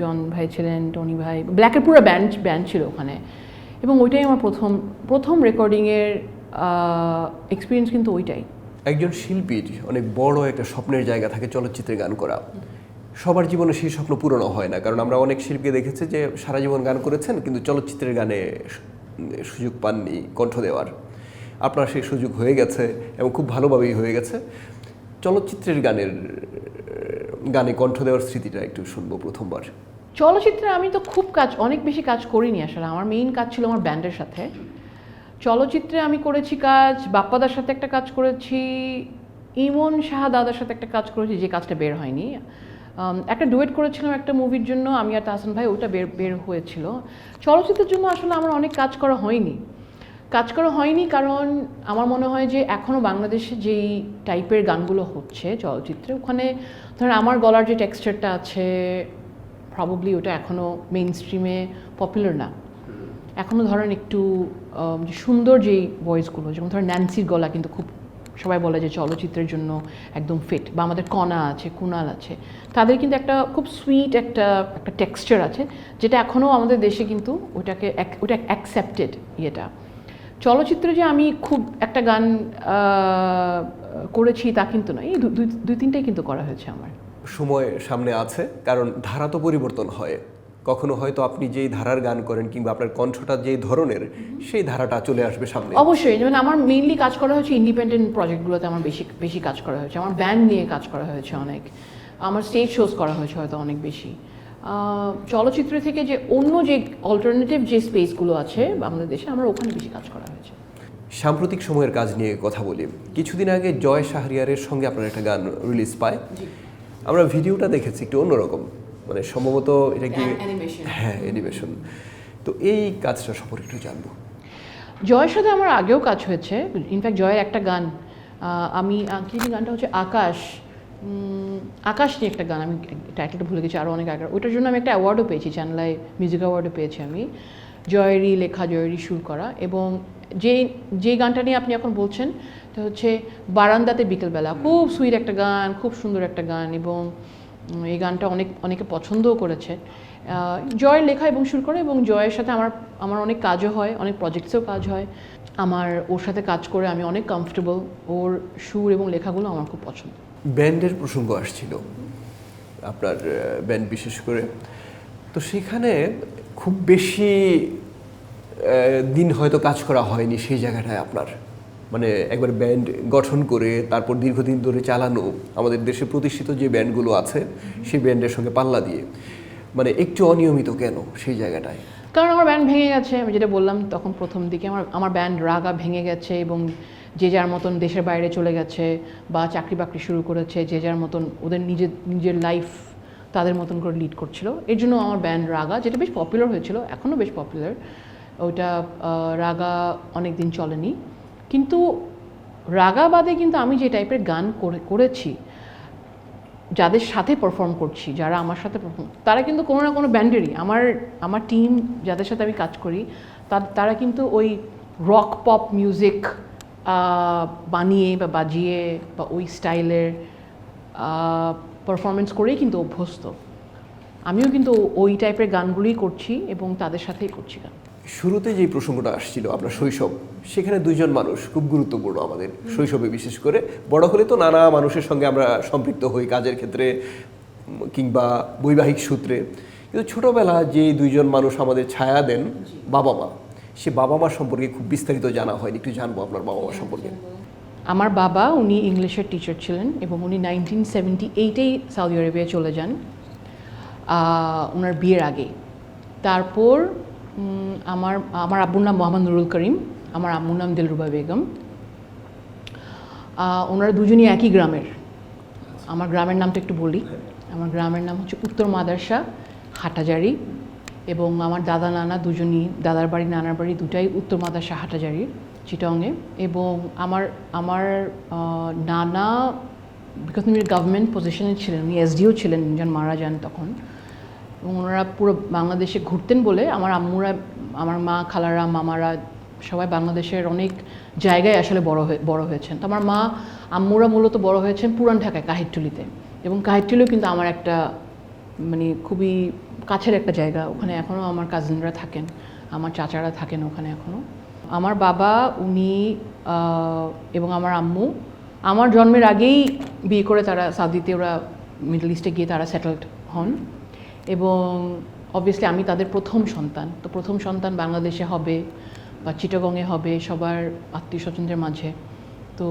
জন ভাই ছিলেন, টনি ভাই, ব্ল্যাকের পুরো ব্যান্ড ছিল ওখানে। এবং ওইটাই আমার প্রথম রেকর্ডিংয়ের এক্সপিরিয়েন্স, কিন্তু ওইটাই। একজন শিল্পীর অনেক বড় একটা স্বপ্নের জায়গা থাকে চলচ্চিত্রে গান করা। সবার জীবনে সেই স্বপ্ন পূরণও হয় না, কারণ আমরা অনেক শিল্পীকে দেখেছি যে সারা জীবন গান করেছেন কিন্তু চলচ্চিত্রের গানে সুযোগ পাননি কণ্ঠ দেওয়ার। আপনার সেই সুযোগ হয়ে গেছে এবং খুব ভালোভাবেই হয়ে গেছে। চলচ্চিত্রের গানে কণ্ঠ দেওয়ার স্মৃতিটা একটু শুনবো প্রথমবার। চলচ্চিত্রে আমি তো অনেক বেশি কাজ করিনি আসলে। আমার মেইন কাজ ছিল আমার ব্যান্ডের সাথে। চলচ্চিত্রে আমি করেছি কাজ, বাপ্পাদার সাথে একটা কাজ করেছি, ইমন শাহ দাদার সাথে একটা কাজ করেছি, যে কাজটা বের হয়নি। একটা ডুয়েট করেছিলাম একটা মুভির জন্য, আমি আর তাহসান ভাই, ওটা বের হয়েছিল। চলচ্চিত্রের জন্য আসলে আমার অনেক কাজ করা হয়নি কারণ আমার মনে হয় যে এখনও বাংলাদেশে যেই টাইপের গানগুলো হচ্ছে চলচ্চিত্রে, ওখানে ধরেন আমার গলার যে টেক্সচারটা আছে প্রবাবলি ওটা এখনও মেইন স্ট্রিমে পপুলার না। এখনও ধরেন একটু সুন্দর যেই ভয়েসগুলো, যেমন ধরেন ন্যান্সির গলা কিন্তু খুব সবাই বলে যে চলচ্চিত্রের জন্য একদম ফিট, বা আমাদের কণা আছে, কুনাল আছে, তাদের কিন্তু একটা খুব সুইট একটা টেক্সচার আছে, যেটা এখনও আমাদের দেশে কিন্তু ওটা অ্যাকসেপ্টেড। চলচ্চিত্রে যে আমি খুব একটা গান করেছি তা কিন্তু নয়, এই দুই তিনটাই কিন্তু করা হয়েছে আমার। সময় সামনে আছে, কারণ ধারা তো পরিবর্তন হয়। কখনো হয়তো আপনি যেই ধারার গান করেন কিংবা আপনার কণ্ঠটা যেই ধরনের, সেই ধারাটা চলে আসবে সামনে। অবশ্যই, যেমন আমার মেইনলি কাজ করা হয়েছে ইন্ডিপেন্ডেন্ট প্রজেক্টগুলোতে, আমার বেশি কাজ করা হয়েছে। আমার ব্যান্ড নিয়ে কাজ করা হয়েছে অনেক, আমার স্টেজ শোজ করা হয়েছে হয়তো অনেক বেশি। চলচ্চিত্র থেকে যে অন্য যে অল্টারনেটিভ যে স্পেসগুলো আছে আমাদের দেশে, আমার ওখানে বেশি কাজ করা হয়েছে। সাম্প্রতিক সময়ের কাজ নিয়ে কথা বলি। কিছুদিন আগে জয় শাহরিয়ারের সঙ্গে আপনার একটা গান রিলিজ পায়। আমরা ভিডিওটা দেখেছি, একটু অন্যরকম, মানে সম্ভবত এটা কি? হ্যাঁ, অ্যানিমেশন। তো এই কাজটা সম্পর্কে একটু জানবো। জয়ের সাথে আমার আগেও কাজ হয়েছে। ইনফ্যাক্ট জয়ের একটা গান, আমি কি গানটা হচ্ছে আকাশ নিয়ে একটা গান, আমি টাইটেলটা ভুলে গেছি, আরও অনেক আগে। ওইটার জন্য আমি একটা অ্যাওয়ার্ডও পেয়েছি, চ্যানেলায় মিউজিক অ্যাওয়ার্ডও পেয়েছি আমি। জয়েরই লেখা, জয়েরই সুর করা। এবং যে গানটা নিয়ে আপনি এখন বলছেন, তো হচ্ছে বারান্দাতে বিকেলবেলা, খুব সুইট একটা গান, খুব সুন্দর একটা গান, এবং এই গানটা অনেকে পছন্দও করেছে। জয়ের লেখা এবং সুর করে, এবং জয়ের সাথে আমার অনেক কাজও হয়, অনেক প্রজেক্টসেও কাজ হয়। আমার ওর সাথে কাজ করে আমি অনেক কমফোর্টেবল। ওর সুর এবং লেখাগুলো আমার খুব পছন্দ। ব্যান্ডের প্রসঙ্গ আসছিল, আপনার ব্যান্ড বিশেষ করে, তো সেখানে খুব বেশি দিন হয়তো কাজ করা হয়নি সেই জায়গাটায় আপনার, মানে একবার ব্যান্ড গঠন করে তারপর দীর্ঘদিন ধরে চালানো, আমাদের দেশে প্রতিষ্ঠিত যে ব্যান্ডগুলো আছে সেই ব্যান্ডের সঙ্গে পাল্লা দিয়ে, মানে একটু অনিয়মিত কেন সেই জায়গাটায়? কারণ আমার ব্যান্ড ভেঙে গেছে, আমি যেটা বললাম তখন প্রথম দিকে, আমার ব্যান্ড রাগা ভেঙে গেছে, এবং যে যার মতন দেশের বাইরে চলে গেছে বা চাকরি বাকরি শুরু করেছে, যে যার মতন ওদের নিজের লাইফ তাদের মতন করে লিড করছিল। এর জন্য আমার ব্যান্ড রাগা, যেটা বেশ পপুলার হয়েছিল, এখনও বেশ পপুলার, ওইটা রাগা অনেক দিন চলেনি। কিন্তু রাগা বাদে কিন্তু আমি যে টাইপের গান করেছি, যাদের সাথে পারফর্ম করছি, যারা আমার সাথে পারফর্ম, তারা কিন্তু কোনো না কোনো ব্যান্ডেরই, আমার টিম যাদের সাথে আমি কাজ করি, তারা কিন্তু ওই রক পপ মিউজিক বানিয়ে বা বাজিয়ে বা ওই স্টাইলের পারফরমেন্স করেই কিন্তু অভ্যস্ত। আমিও কিন্তু ওই টাইপের গানগুলোই করছি এবং তাদের সাথেই করছি গান। শুরুতে যেই প্রসঙ্গটা আসছিল আপনার শৈশব, সেখানে দুইজন মানুষ খুব গুরুত্বপূর্ণ আমাদের শৈশবে, বিশেষ করে। বড় হলে তো নানা মানুষের সঙ্গে আমরা সম্পৃক্ত হই, কাজের ক্ষেত্রে কিংবা বৈবাহিক সূত্রে, কিন্তু ছোটোবেলা যে দুইজন মানুষ আমাদের ছায়া দেন, বাবা মা, সে বাবা মা সম্পর্কে খুব বিস্তারিত জানা হয়নি, একটু জানবো আপনার বাবা মা সম্পর্কে। আমার বাবা, উনি ইংলিশের টিচার ছিলেন এবং উনি 1978-এই সৌদি আরবিয়া চলে যান ওনার বিয়ের আগে। তারপর আমার আব্বুর নাম মোহাম্মদ নুরুল করিম, আমার আম্মুর নাম দিলরুবা বেগম। ওনারা দুজনই একই গ্রামের। আমার গ্রামের নামটা একটু বলি, আমার গ্রামের নাম হচ্ছে উত্তর মাদারসা, হাটাজারি। এবং আমার দাদা নানা দুজনই, দাদার বাড়ি নানার বাড়ি দুটাই উত্তর মাদারসা হাটাজারির, চিটংয়ে। এবং আমার নানা, বিকজ উনি গভর্নমেন্ট পজিশনে ছিলেন, উনি এসডিও ছিলেন যখন মারা যান তখন। এবং ওনারা পুরো বাংলাদেশে ঘুরতেন বলে আমার আম্মুরা, আমার মা, খালারা, মামারা সবাই বাংলাদেশের অনেক জায়গায় আসলে বড় হয়েছেন। তো আমার মা, আম্মুরা মূলত বড় হয়েছেন পুরান ঢাকায় কাহিরটুলিতে, এবং কাহিরটুলিও কিন্তু আমার একটা মানে খুবই কাছের একটা জায়গা। ওখানে এখনও আমার কাজিনরা থাকেন, আমার চাচারা থাকেন ওখানে এখনও। আমার বাবা, উনি এবং আমার আম্মু আমার জন্মের আগেই বিয়ে করে তারা সৌদিতে ওরা মিডল ইস্টে গিয়ে তারা সেটেলড হন এবং অবভিয়াসলি আমি তাদের প্রথম সন্তান। তো প্রথম সন্তান বাংলাদেশে হবে বা চিটাগংয়ে হবে সবার আত্মীয় স্বজনদের মাঝে। তো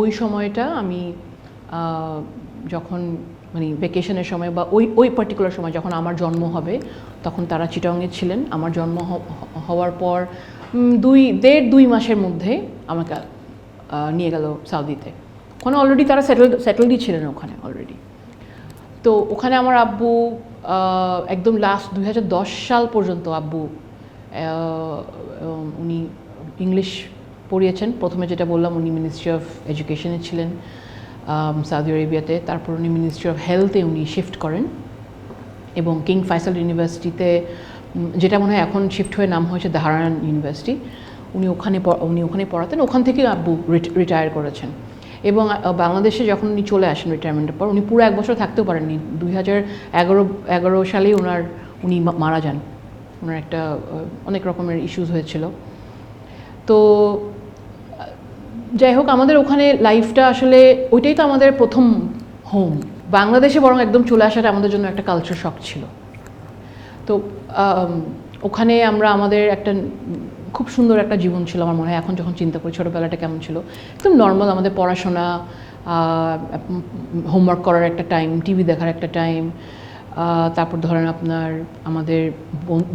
ওই সময়টা আমি যখন মানে ভ্যাকেশনের সময় বা ওই পার্টিকুলার সময় যখন আমার জন্ম হবে তখন তারা চিটাগংয়ে ছিলেন। আমার জন্ম হওয়ার পর 2.5 মাসের মধ্যে আমাকে নিয়ে গেল সাউদিতে। ওখানে অলরেডি তারা সেটেলডই ছিলেন ওখানে অলরেডি। তো ওখানে আমার আব্বু একদম লাস্ট 2010 সাল পর্যন্ত আব্বু উনি ইংলিশ পড়িয়েছেন। প্রথমে যেটা বললাম উনি মিনিস্ট্রি অফ এডুকেশনে ছিলেন সৌদি আরবিয়াতে, তারপর উনি মিনিস্ট্রি অফ হেলথে উনি শিফট করেন এবং কিং ফয়সাল ইউনিভার্সিটিতে, যেটা মনে হয় এখন শিফট হয়ে নাম হয়েছে দাহারান ইউনিভার্সিটি, উনি ওখানে পড়াতেন। ওখান থেকে আব্বু রিটায়ার করেছেন এবং বাংলাদেশে যখন উনি চলে আসেন রিটায়ারমেন্টের পর উনি পুরো 1 বছর থাকতেও পারেননি। 2011 সালেই উনি মারা যান। ওনার একটা অনেক রকমের ইস্যুস হয়েছিল। তো যাই হোক, আমাদের ওখানে লাইফটা আসলে ওইটাই তো আমাদের প্রথম হোম। বাংলাদেশে বরং একদম চলে আসাটা আমাদের জন্য একটা কালচার শক ছিল। তো ওখানে আমরা আমাদের একটা খুব সুন্দর একটা জীবন ছিল আমার মনে হয়। এখন যখন চিন্তা করি ছোটোবেলাটা কেমন ছিল, একদম নর্মাল। আমাদের পড়াশোনা, হোমওয়ার্ক করার একটা টাইম, টিভি দেখার একটা টাইম, তারপর ধরেন আপনার আমাদের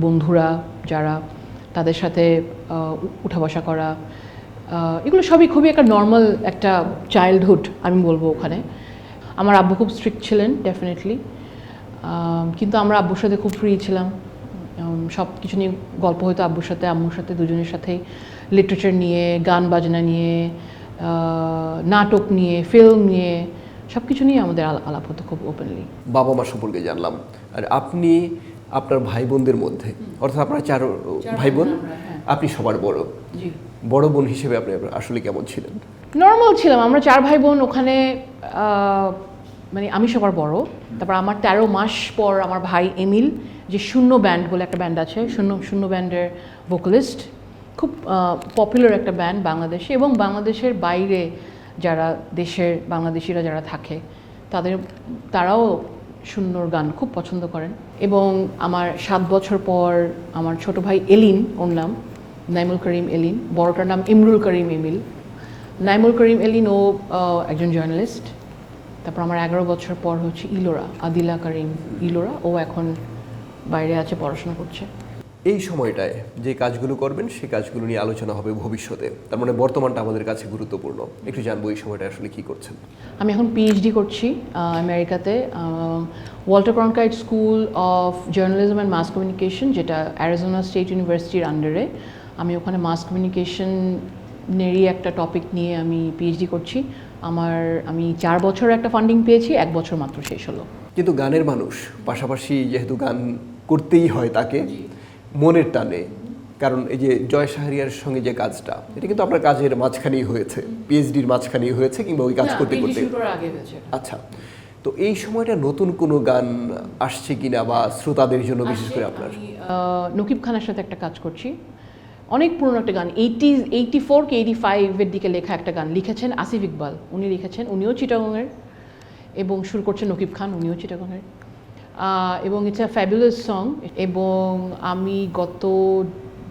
বন্ধুরা যারা, তাদের সাথে উঠা বসা করা, এগুলো সবই খুবই একটা নর্মাল একটা চাইল্ডহুড আমি বলবো ওখানে। আমার আব্বু খুব স্ট্রিক্ট ছিলেন ডেফিনেটলি, কিন্তু আমরা আব্বুর সাথে খুব ফ্রি ছিলাম। সব কিছু নিয়ে গল্প হতো আব্বুর সাথে আম্মুর সাথে, দুজনের সাথেই। লিটারেচার নিয়ে, গান বাজনা নিয়ে, নাটক নিয়ে, ফিল্ম নিয়ে, সব কিছু নিয়ে আমাদের আলাপ হতো খুব ওপেনলি। বাবা মা সম্পর্কে জানলাম। আর আপনি আপনার ভাই বোনদের মধ্যে, অর্থাৎ আপনার 4 ভাই বোন, আপনি সবার বড়। জি। বড় বোন হিসেবে আপনি আসলে কেমন ছিলেন? নর্মাল ছিলাম। আমরা 4 ভাই বোন ওখানে, মানে আমি সবার বড়। তারপর আমার 13 মাস পর আমার ভাই এমিল, যে শূন্য ব্যান্ড বলে একটা ব্যান্ড আছে, শূন্য ব্যান্ডের ভোকালিস্ট, খুব পপুলার একটা ব্যান্ড বাংলাদেশে এবং বাংলাদেশের বাইরে যারা দেশের বাংলাদেশিরা যারা থাকে তারাও শূন্যর গান খুব পছন্দ করেন। এবং আমার 7 বছর পর আমার ছোট ভাই এলিন, ওর নাম নাইমুল করিম এলিন, বড়টার নাম ইমরুল করিম এমিল। নাইমুল করিম এলিন ও একজন জার্নালিস্ট। তারপর আমার 11 বছর পর হচ্ছে ইলোরা, আদিলা করিম ইলোরা, ও এখন বাইরে আছে, পড়াশোনা করছে। এই সময়টায় যে কাজগুলো করবেন সেই কাজগুলো নিয়ে আলোচনা হবে ভবিষ্যতে, তার মানে বর্তমানটা আমাদের কাছে গুরুত্বপূর্ণ। একটু জানবো এই সময়টা আসলে কি করছেন? আমি এখন পিএইচডি করছি আমেরিকাতে, Walter Cronkite School of Journalism and Mass Communication, যেটা অ্যারিজোনা স্টেট ইউনিভার্সিটির আন্ডারে। আমি ওখানে মাস কমিউনিকেশনেরই একটা টপিক নিয়ে আমি পিএইচডি করছি। আমি 4 বছর একটা ফান্ডিং পেয়েছি, 1 বছর মাত্র শেষ হলো। কিন্তু গানের মানুষ, পাশাপাশি যেহেতু গান করতেই হয় তাকে মনের টানে, কারণ এই যে জয় শাহরিয়ার সঙ্গে যে কাজটা, এটা কিন্তু আপনার কাজের মাঝখানেই হয়েছে, পিএইচডির মাঝখানেই হয়েছে, কিংবা ওই কাজ করতে করতে। আচ্ছা, তো এই সময়টা নতুন কোনো গান আসছে কিনা বা শ্রোতাদের জন্য বিশেষ করে আপনার? নকিব খানের সাথে একটা কাজ করছি, অনেক পুরনো একটা গান, 84 কি 85-এর দিকে লেখা একটা গান লিখেছেন আসিফ ইকবাল, উনি লিখেছেন। উনিও চিটাগংয়ের এবং সুর করছেন নকিব খান, উনিও চিটাগংয়ের। এবং ইটস আ ফ্যাবুলাস সং। এবং আমি গত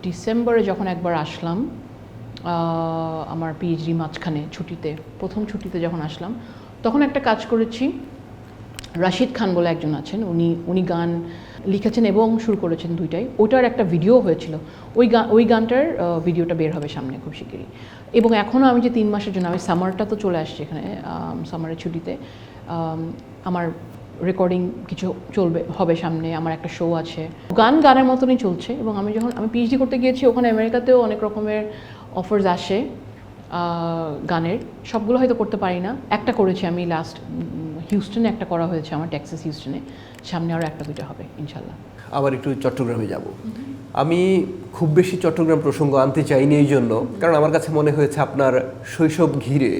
ডিসেম্বরে যখন একবার আসলাম আমার পিএইচডি মাঝখানে ছুটিতে, প্রথম ছুটিতে যখন আসলাম, তখন একটা কাজ করেছি। রাশিদ খান বলে একজন আছেন, উনি গান লিখেছেন এবং সুর করেছেন দুইটাই। ওটার একটা ভিডিও হয়েছিল, ওই গানটার ভিডিওটা বের হবে সামনে খুব শিগগিরই। এবং এখনও আমি যে 3 মাসের জন্য, আমি সামারটা তো চলে আসছি এখানে, সামারের ছুটিতে আমার রেকর্ডিং কিছু হবে সামনে, আমার একটা শো আছে। গানের মতনই চলছে। এবং আমি পিএইচডি করতে গিয়েছি ওখানে, আমেরিকাতেও অনেক রকমের অফার্স আসে গানের, সবগুলো হয়তো করতে পারি না। একটা করেছি আমি লাস্ট হিউস্টনে, একটা করা হয়েছে আমার টেক্সাস হিউস্টনে, সামনে আরও 1-2টা হবে ইনশাল্লাহ। আবার একটু চট্টগ্রামে যাব। আমি খুব বেশি চট্টগ্রাম প্রসঙ্গ আনতে চাইনি এই জন্য, কারণ আমার কাছে মনে হয়েছে আপনার শৈশব ঘিরে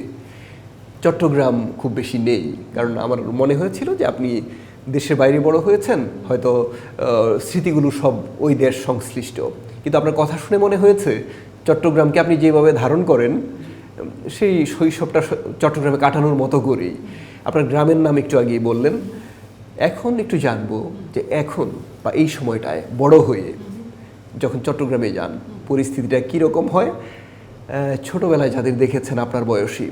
চট্টগ্রাম খুব বেশি নেই। কারণ আমার মনে হয়েছিল যে আপনি দেশের বাইরে বড় হয়েছেন, হয়তো স্মৃতিগুলো সব ওই দেশ সংশ্লিষ্ট। কিন্তু আপনার কথা শুনে মনে হয়েছে চট্টগ্রামকে আপনি যেভাবে ধারণ করেন, সেই শৈশবটা চট্টগ্রামে কাটানোর মতো করেই। আপনার গ্রামের নাম একটু আগেই বললেন। এখন একটু জানবো যে এখন বা এই সময়টায় বড় হয়ে যখন চট্টগ্রামে যান পরিস্থিতিটা কীরকম হয়, ছোটবেলায় যাদের দেখেছেন আপনার বয়সী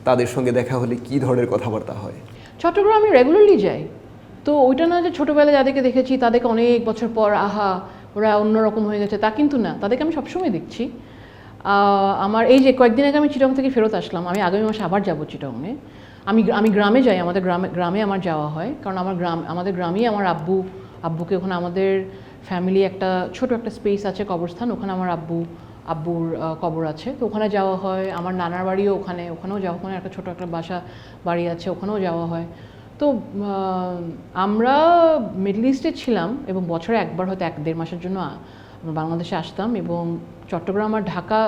তাদের সঙ্গে দেখা হলে কী ধরনের কথাবার্তা হয়? চট্টগ্রাম আমি রেগুলারলি যাই, তো ওইটা না যে ছোটোবেলায় যাদেরকে দেখেছি তাদেরকে অনেক বছর পর আহা ওরা অন্যরকম হয়ে গেছে তা কিন্তু না, তাদেরকে আমি সবসময় দেখছি। আমার এই যে কয়েকদিন আগে আমি চিটং থেকে ফেরত আসলাম, আমি আগামী মাসে আবার যাবো চিটংয়ে। আমি গ্রামে যাই, আমাদের গ্রামে আমার যাওয়া হয়, কারণ আমাদের গ্রামেই আমার আব্বুকে ওখানে আমাদের ফ্যামিলি একটা ছোট একটা স্পেস আছে কবরস্থান, ওখানে আমার আব্বুর কবর আছে, তো ওখানে যাওয়া হয়। আমার নানার বাড়িও ওখানেও যাওয়া, ওখানে একটা ছোটো একটা বাড়ি আছে, ওখানেও যাওয়া হয়। তো আমরা মিডল ইস্টে ছিলাম এবং বছরে একবার হয়তো 1-1.5 মাসের জন্য আমরা বাংলাদেশে আসতাম, এবং চট্টগ্রাম আর ঢাকা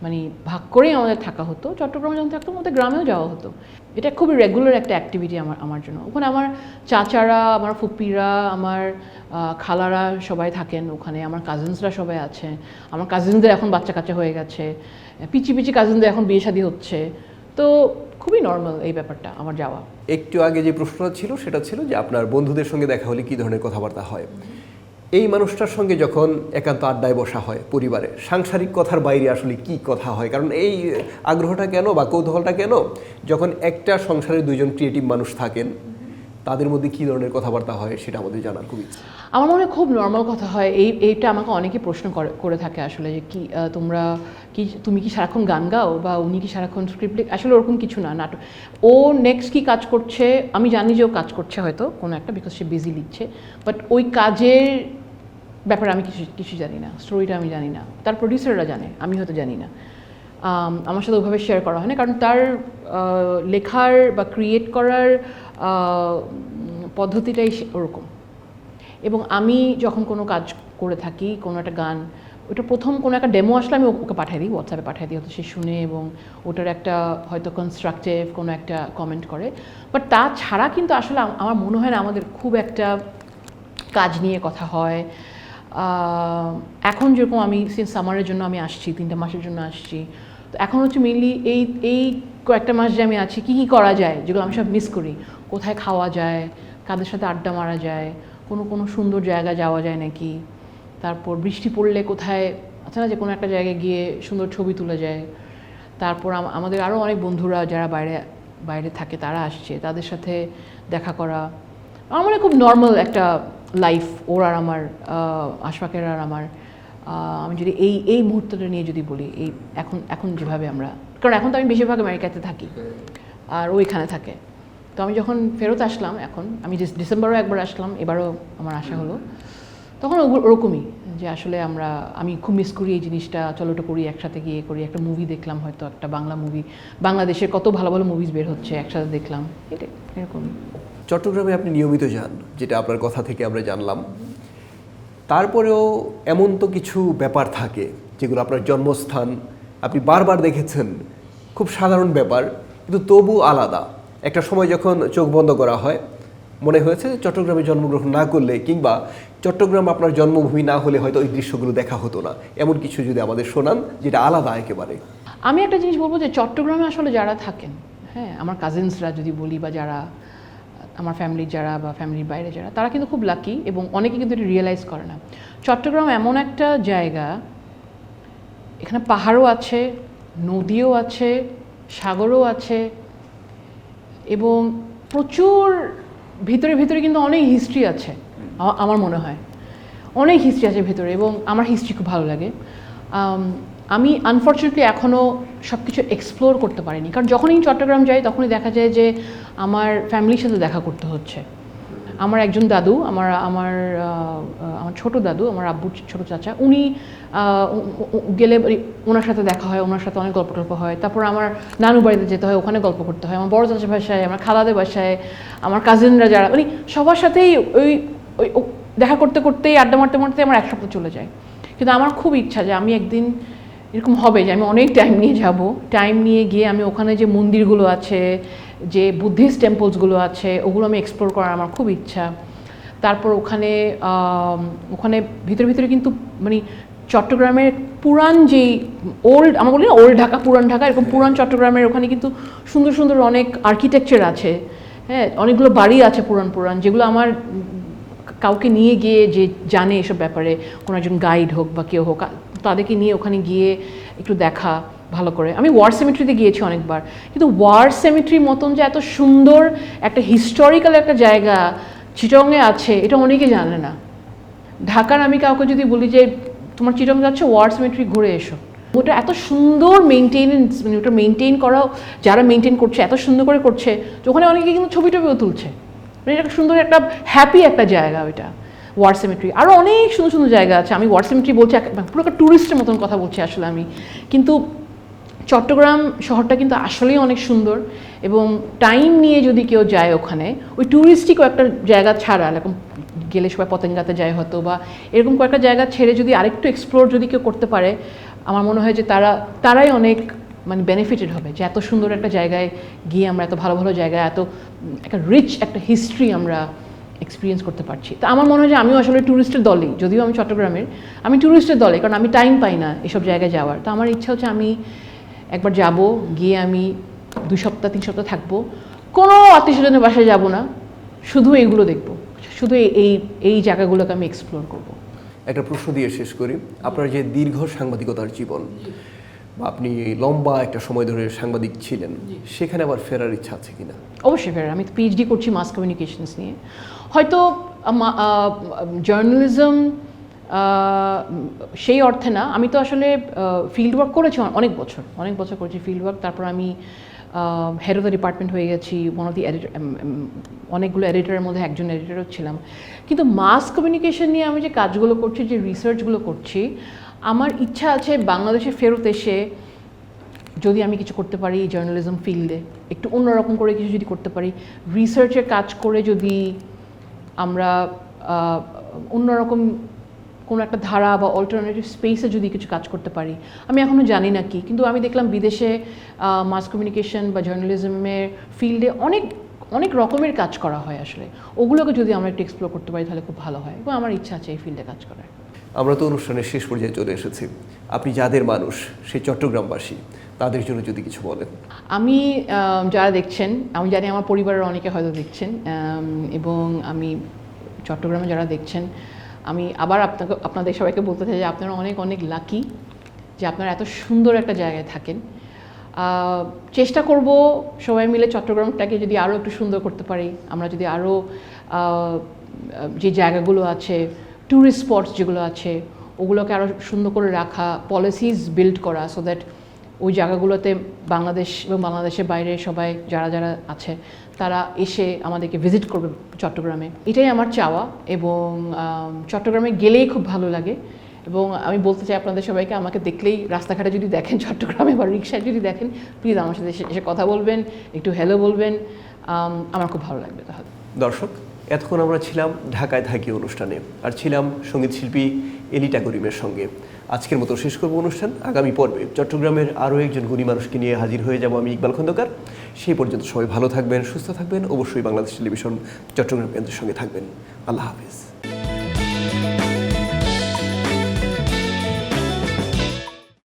মানে ভাগ করেই আমাদের থাকা হতো। চট্টগ্রামে যখন থাকতাম ওদের গ্রামেও যাওয়া হতো। এটা খুবই রেগুলার একটা অ্যাক্টিভিটি আমার জন্য। ওখানে আমার চাচারা, আমার ফুপিরা, আমার খালারা সবাই থাকেন ওখানে, আমার কাজিনসরা সবাই আছে। আমার কাজিনদের এখন বাচ্চা কাচ্চা হয়ে গেছে, পিচি কাজিনদের এখন বিয়ে শাদী হচ্ছে, তো খুবই নর্মাল এই ব্যাপারটা আমার যাওয়া। একটু আগে যে প্রশ্নটা ছিল সেটা ছিল যে আপনার বন্ধুদের সঙ্গে দেখা হলে কী ধরনের কথাবার্তা হয়। এই মানুষটার সঙ্গে যখন একান্ত আড্ডায় বসা হয় পরিবারে, সাংসারিক কথার বাইরে আসলে কি কথা হয়? কারণ এই আগ্রহটা কেন বা কৌতূহলটা কেন, যখন একটা সংসারে দুইজন ক্রিয়েটিভ মানুষ থাকেন তাদের মধ্যে কী ধরনের কথাবার্তা হয় সেটা আমাদের জানার খুব ইচ্ছা। আমার মনে হয় খুব নর্মাল কথা হয়। এইটা আমাকে অনেকেই প্রশ্ন করে থাকে আসলে, যে কি তুমি কি সারাক্ষণ গান গাও, বা উনি কি সারাক্ষণ স্ক্রিপ্ট আসলে ওরকম কিছু না, নাটক। ও নেক্সট কি কাজ করছে আমি জানি যে ও কাজ করছে হয়তো কোনো একটা, বিকজ সে বিজি লিখছে, বাট ওই কাজের ব্যাপারে আমি কিছু জানি না, স্টোরিটা আমি জানি না, তার প্রডিউসাররা জানে, আমি হয়তো জানি না। আমার সাথে ওইভাবে শেয়ার করা হয় না, কারণ তার লেখার বা ক্রিয়েট করার পদ্ধতিটাই ওরকম। এবং আমি যখন কোনো কাজ করে থাকি, কোনো একটা গান, ওটা প্রথম কোনো একটা ডেমো আসলে আমি ওকে পাঠিয়ে দিই, হোয়াটসঅ্যাপে পাঠিয়ে দিই, হয়তো সে শুনে এবং ওটার একটা হয়তো কনস্ট্রাকটিভ কোনো একটা কমেন্ট করে। বাট তাছাড়া কিন্তু আসলে আমার মনে হয় না আমাদের খুব একটা কাজ নিয়ে কথা হয়। এখন যেরকম আমি সিন্স সামারের জন্য আমি আসছি, 3 মাসের জন্য আসছি, তো এখন হচ্ছে মেনলি এই কয়েকটা মাস যে আমি আছি কী করা যায়, যেগুলো আমি সব মিস করি, কোথায় খাওয়া যায়, কাদের সাথে আড্ডা মারা যায়, কোনো সুন্দর জায়গা যাওয়া যায় নাকি, তারপর বৃষ্টি পড়লে কোথায় আছে না যে কোনো একটা জায়গায় গিয়ে সুন্দর ছবি তুলে যায়। তারপর আমাদের আরও অনেক বন্ধুরা যারা বাইরে থাকে তারা আসছে, তাদের সাথে দেখা করা। আমার মনে খুব নর্মাল একটা লাইফ ওর আর আমার, আশফাকের আর আমার। আমি যদি এই মুহূর্তটা নিয়ে যদি বলি, এই এখন যেভাবে আমরা, কারণ এখন তো আমি বেশিরভাগ আমেরিকাতে থাকি আর ও এখানে থাকে, তো আমি যখন ফেরত আসলাম, এখন আমি ডিসেম্বরেও একবার আসলাম, এবারও আমার আসা হলো, তখন ওরকমই যে আসলে আমি খুব মিস করি এই জিনিসটা, চলো ওটা করি, একসাথে গিয়ে করি, একটা মুভি দেখলাম, হয়তো একটা বাংলা মুভি, বাংলাদেশের কত ভালো ভালো মুভিজ বের হচ্ছে, একসাথে দেখলাম, এরকমই। চট্টগ্রামে আপনি নিয়মিত যান, যেটা আপনার কথা থেকে আমরা জানলাম। তারপরেও এমন তো কিছু ব্যাপার থাকে যেগুলো আপনার জন্মস্থান, আপনি বারবার দেখেছেন, খুব সাধারণ ব্যাপার, কিন্তু তবু আলাদা। একটা সময় যখন চোখ বন্ধ করা হয় মনে হয়েছে চট্টগ্রামে জন্মগ্রহণ না করলে, কিংবা চট্টগ্রাম আপনার জন্মভূমি না হলে হয়তো ওই দৃশ্যগুলো দেখা হতো না, এমন কিছু যদি আমাদের শোনান যেটা আলাদা একেবারে। আমি একটা জিনিস বলবো যে চট্টগ্রামে আসলে যারা থাকেন, হ্যাঁ, আমার কাজিনসরা যদি বলি, বা যারা আমার ফ্যামিলির যারা বা ফ্যামিলির বাইরে যারা, তারা কিন্তু খুব লাকি, এবং অনেকে কিন্তু এটা রিয়েলাইজ করে না। চট্টগ্রাম এমন একটা জায়গা, এখানে পাহাড়ও আছে, নদীও আছে, সাগরও আছে, এবং প্রচুর ভিতরে কিন্তু অনেক হিস্ট্রি আছে। আমার মনে হয় অনেক হিস্ট্রি আছে ভেতরে, এবং আমার হিস্ট্রি খুব ভালো লাগে। আমি আনফর্চুনেটলি এখনও সব কিছু এক্সপ্লোর করতে পারিনি, কারণ যখনই চট্টগ্রাম যাই তখনই দেখা যায় যে আমার ফ্যামিলির সাথে দেখা করতে হচ্ছে। আমার একজন দাদু, আমার ছোট দাদু, আমার আব্বুর ছোট চাচা, উনি গেলে ওনার সাথে দেখা হয়, ওনার সাথে অনেক গল্প টল্প হয়। তারপর আমার নানু বাড়িতে যেতে হয়, ওখানে গল্প করতে হয়। আমার বড় চাচা বাসায়, আমার খালাদের বাসায়, আমার কাজিনরা যারা, মানে সবার সাথেই ওই দেখা করতে করতেই, আড্ডা মারতে মারতে আমার 1 সপ্তাহ চলে যায়। কিন্তু আমার খুব ইচ্ছা যে আমি একদিন এরকম হবে যে আমি অনেক টাইম নিয়ে যাব, টাইম নিয়ে গিয়ে আমি ওখানে যে মন্দিরগুলো আছে, যে বুদ্ধিস্ট টেম্পলসগুলো আছে, ওগুলো আমি এক্সপ্লোর করার আমার খুব ইচ্ছা। তারপর ওখানে ভিতরে কিন্তু মানে চট্টগ্রামের পুরান যেই ওল্ড, আমরা বলি না ওল্ড ঢাকা, পুরান ঢাকা, এরকম পুরান চট্টগ্রামের ওখানে কিন্তু সুন্দর সুন্দর অনেক আর্কিটেকচার আছে, হ্যাঁ, অনেকগুলো বাড়ি আছে পুরান পুরান, যেগুলো আমার কাউকে নিয়ে গিয়ে যে জানে এসব ব্যাপারে, কোনো একজন গাইড হোক বা কেউ হোক, তাদেরকে নিয়ে ওখানে গিয়ে একটু দেখা ভালো করে। আমি ওয়ার সেমেট্রিতে গিয়েছি অনেকবার, কিন্তু ওয়ার সেমেট্রির মতন যে এত সুন্দর একটা হিস্টোরিক্যাল একটা জায়গা চিটংয়ে আছে, এটা অনেকে জানে না। ঢাকার আমি কাউকে যদি বলি যে তোমার চিটং যাচ্ছে, ওয়ার সিমেট্রি ঘুরে এসো, ওটা এত সুন্দর মেনটেনেন্স, মানে ওটা মেনটেন করাও, যারা মেনটেন করছে এত সুন্দর করে করছে যে ওখানে অনেকে কিন্তু ছবি টবিও তুলছে, মানে এটা সুন্দর একটা হ্যাপি একটা জায়গা ওইটা ওয়ার সিমেট্রি। আরও অনেক সুন্দর সুন্দর জায়গা আছে, আমি ওয়ার সিমেট্রি বলছি পুরো একটা ট্যুরিস্টের মতন কথা বলছি আসলে আমি, কিন্তু চট্টগ্রাম শহরটা কিন্তু আসলেই অনেক সুন্দর, এবং টাইম নিয়ে যদি কেউ যায় ওখানে, ওই ট্যুরিস্টিক একটা জায়গা ছাড়া, এরকম গেলে সবাই পতেঙ্গাতে যায় হয়তো, বা এরকম কয়েকটা জায়গা ছেড়ে যদি আরেকটু এক্সপ্লোর যদি কেউ করতে পারে, আমার মনে হয় যে তারাই অনেক মানে বেনিফিটেড হবে, যে এত সুন্দর একটা জায়গায় গিয়ে আমরা এত ভালো ভালো জায়গায়, এত একটা রিচ একটা হিস্ট্রি আমরা এক্সপিরিয়েন্স করতে পারছি। তো আমার মনে হয় যে আমিও আসলে ট্যুরিস্টের দলেই, যদিও আমি চট্টগ্রামের, আমি ট্যুরিস্টের দলে, কারণ আমি টাইম পাই না এসব জায়গায় যাওয়ার। তো আমার ইচ্ছা হচ্ছে আমি একবার যাব, গিয়ে আমি 2 সপ্তাহ 3 সপ্তাহ থাকবো, কোনো আত্মীয়স্বজনের বাসায় যাব না, শুধু এইগুলো দেখব, শুধু এই জায়গাগুলোকে আমি এক্সপ্লোর করব। একটা প্রশ্ন দিয়ে শেষ করি, আপনার যে দীর্ঘ সাংবাদিকতার জীবন, বা আপনি লম্বা একটা সময় ধরে সাংবাদিক ছিলেন, সেখানে আবার ফেরার ইচ্ছা আছে কিনা? অবশ্যই ফেরার, আমি তো পিএইচডি করছি মাস কমিউনিকেশনস নিয়ে, হয়তো জার্নালিজম সেই অর্থে না, আমি তো আসলে ফিল্ড ওয়ার্ক করেছি অনেক বছর করেছি ফিল্ড ওয়ার্ক, তারপর আমি হেড অফ দ্য ডিপার্টমেন্ট হয়ে গেছি, ওয়ান অফ দি এডিটর, অনেকগুলো এডিটরের মধ্যে একজন এডিটরও ছিলাম। কিন্তু মাস কমিউনিকেশন নিয়ে আমি যে কাজগুলো করছি, যে রিসার্চগুলো করছি, আমার ইচ্ছা আছে বাংলাদেশে ফেরত এসে যদি আমি কিছু করতে পারি জার্নালিজম ফিল্ডে, একটু অন্যরকম করে কিছু যদি করতে পারি, রিসার্চের কাজ করে যদি আমরা অন্যরকম কোনো একটা ধারা বা অল্টারনেটিভ স্পেসে যদি কিছু কাজ করতে পারি, আমি এখনও জানি না কি, কিন্তু আমি দেখলাম বিদেশে মাস কমিউনিকেশন বা জার্নালিজমের ফিল্ডে অনেক রকমের কাজ করা হয় আসলে, ওগুলোকে যদি আমরা একটু এক্সপ্লোর করতে পারি তাহলে খুব ভালো হয়, এবং আমার ইচ্ছা আছে এই ফিল্ডে কাজ করার। আমরা তো অনুষ্ঠানের শেষ পর্যায়ে চলে এসেছি, আপনি যাদের মানুষ, সেই চট্টগ্রামবাসী, তাদের জন্য যদি কিছু বলেন। আমি যারা দেখছেন, আমি জানি আমার পরিবারের অনেকে হয়তো দেখছেন, এবং আমি চট্টগ্রামে যারা দেখছেন, আমি আবার আপনাদের সবাইকে বলতে চাই যে আপনারা অনেক অনেক লাকি যে আপনারা এত সুন্দর একটা জায়গায় থাকেন। চেষ্টা করব সবাই মিলে চট্টগ্রামটাকে যদি আরও একটু সুন্দর করতে পারি, আমরা যদি আরও যে জায়গাগুলো আছে, ট্যুরিস্ট স্পটস যেগুলো আছে, ওগুলোকে আরও সুন্দর করে রাখা, পলিসিস বিল্ড করা, সো দ্যাট ওই জায়গাগুলোতে বাংলাদেশ এবং বাংলাদেশের বাইরে সবাই যারা যারা আছে তারা এসে আমাদেরকে ভিজিট করবে চট্টগ্রামে, এটাই আমার চাওয়া। এবং চট্টগ্রামে গেলেই খুব ভালো লাগে, এবং আমি বলতে চাই আপনাদের সবাইকে, আমাকে দেখলেই রাস্তাঘাটে যদি দেখেন চট্টগ্রামে বা রিক্সায় যদি দেখেন, প্লিজ আমার সাথে এসে কথা বলবেন, একটু হ্যালো বলবেন, আমার খুব ভালো লাগবে। তাহলে দর্শক, এতক্ষণ আমরা ছিলাম ঢাকায় থাকি অনুষ্ঠানে, আর ছিলাম সঙ্গীত শিল্পী এলিটা করিমের সঙ্গে। আজকের মতো শেষ করব অনুষ্ঠান। আগামী পর্বে চট্টগ্রামের আরও একজন গুণী মানুষকে নিয়ে হাজির হয়ে যাব আমি, ইকবাল খন্দকার। সেই পর্যন্ত সবাই ভালো থাকবেন, সুস্থ থাকবেন, অবশ্যই বাংলাদেশ টেলিভিশন চট্টগ্রাম কেন্দ্রের সঙ্গে থাকবেন। আল্লাহ হাফিজ।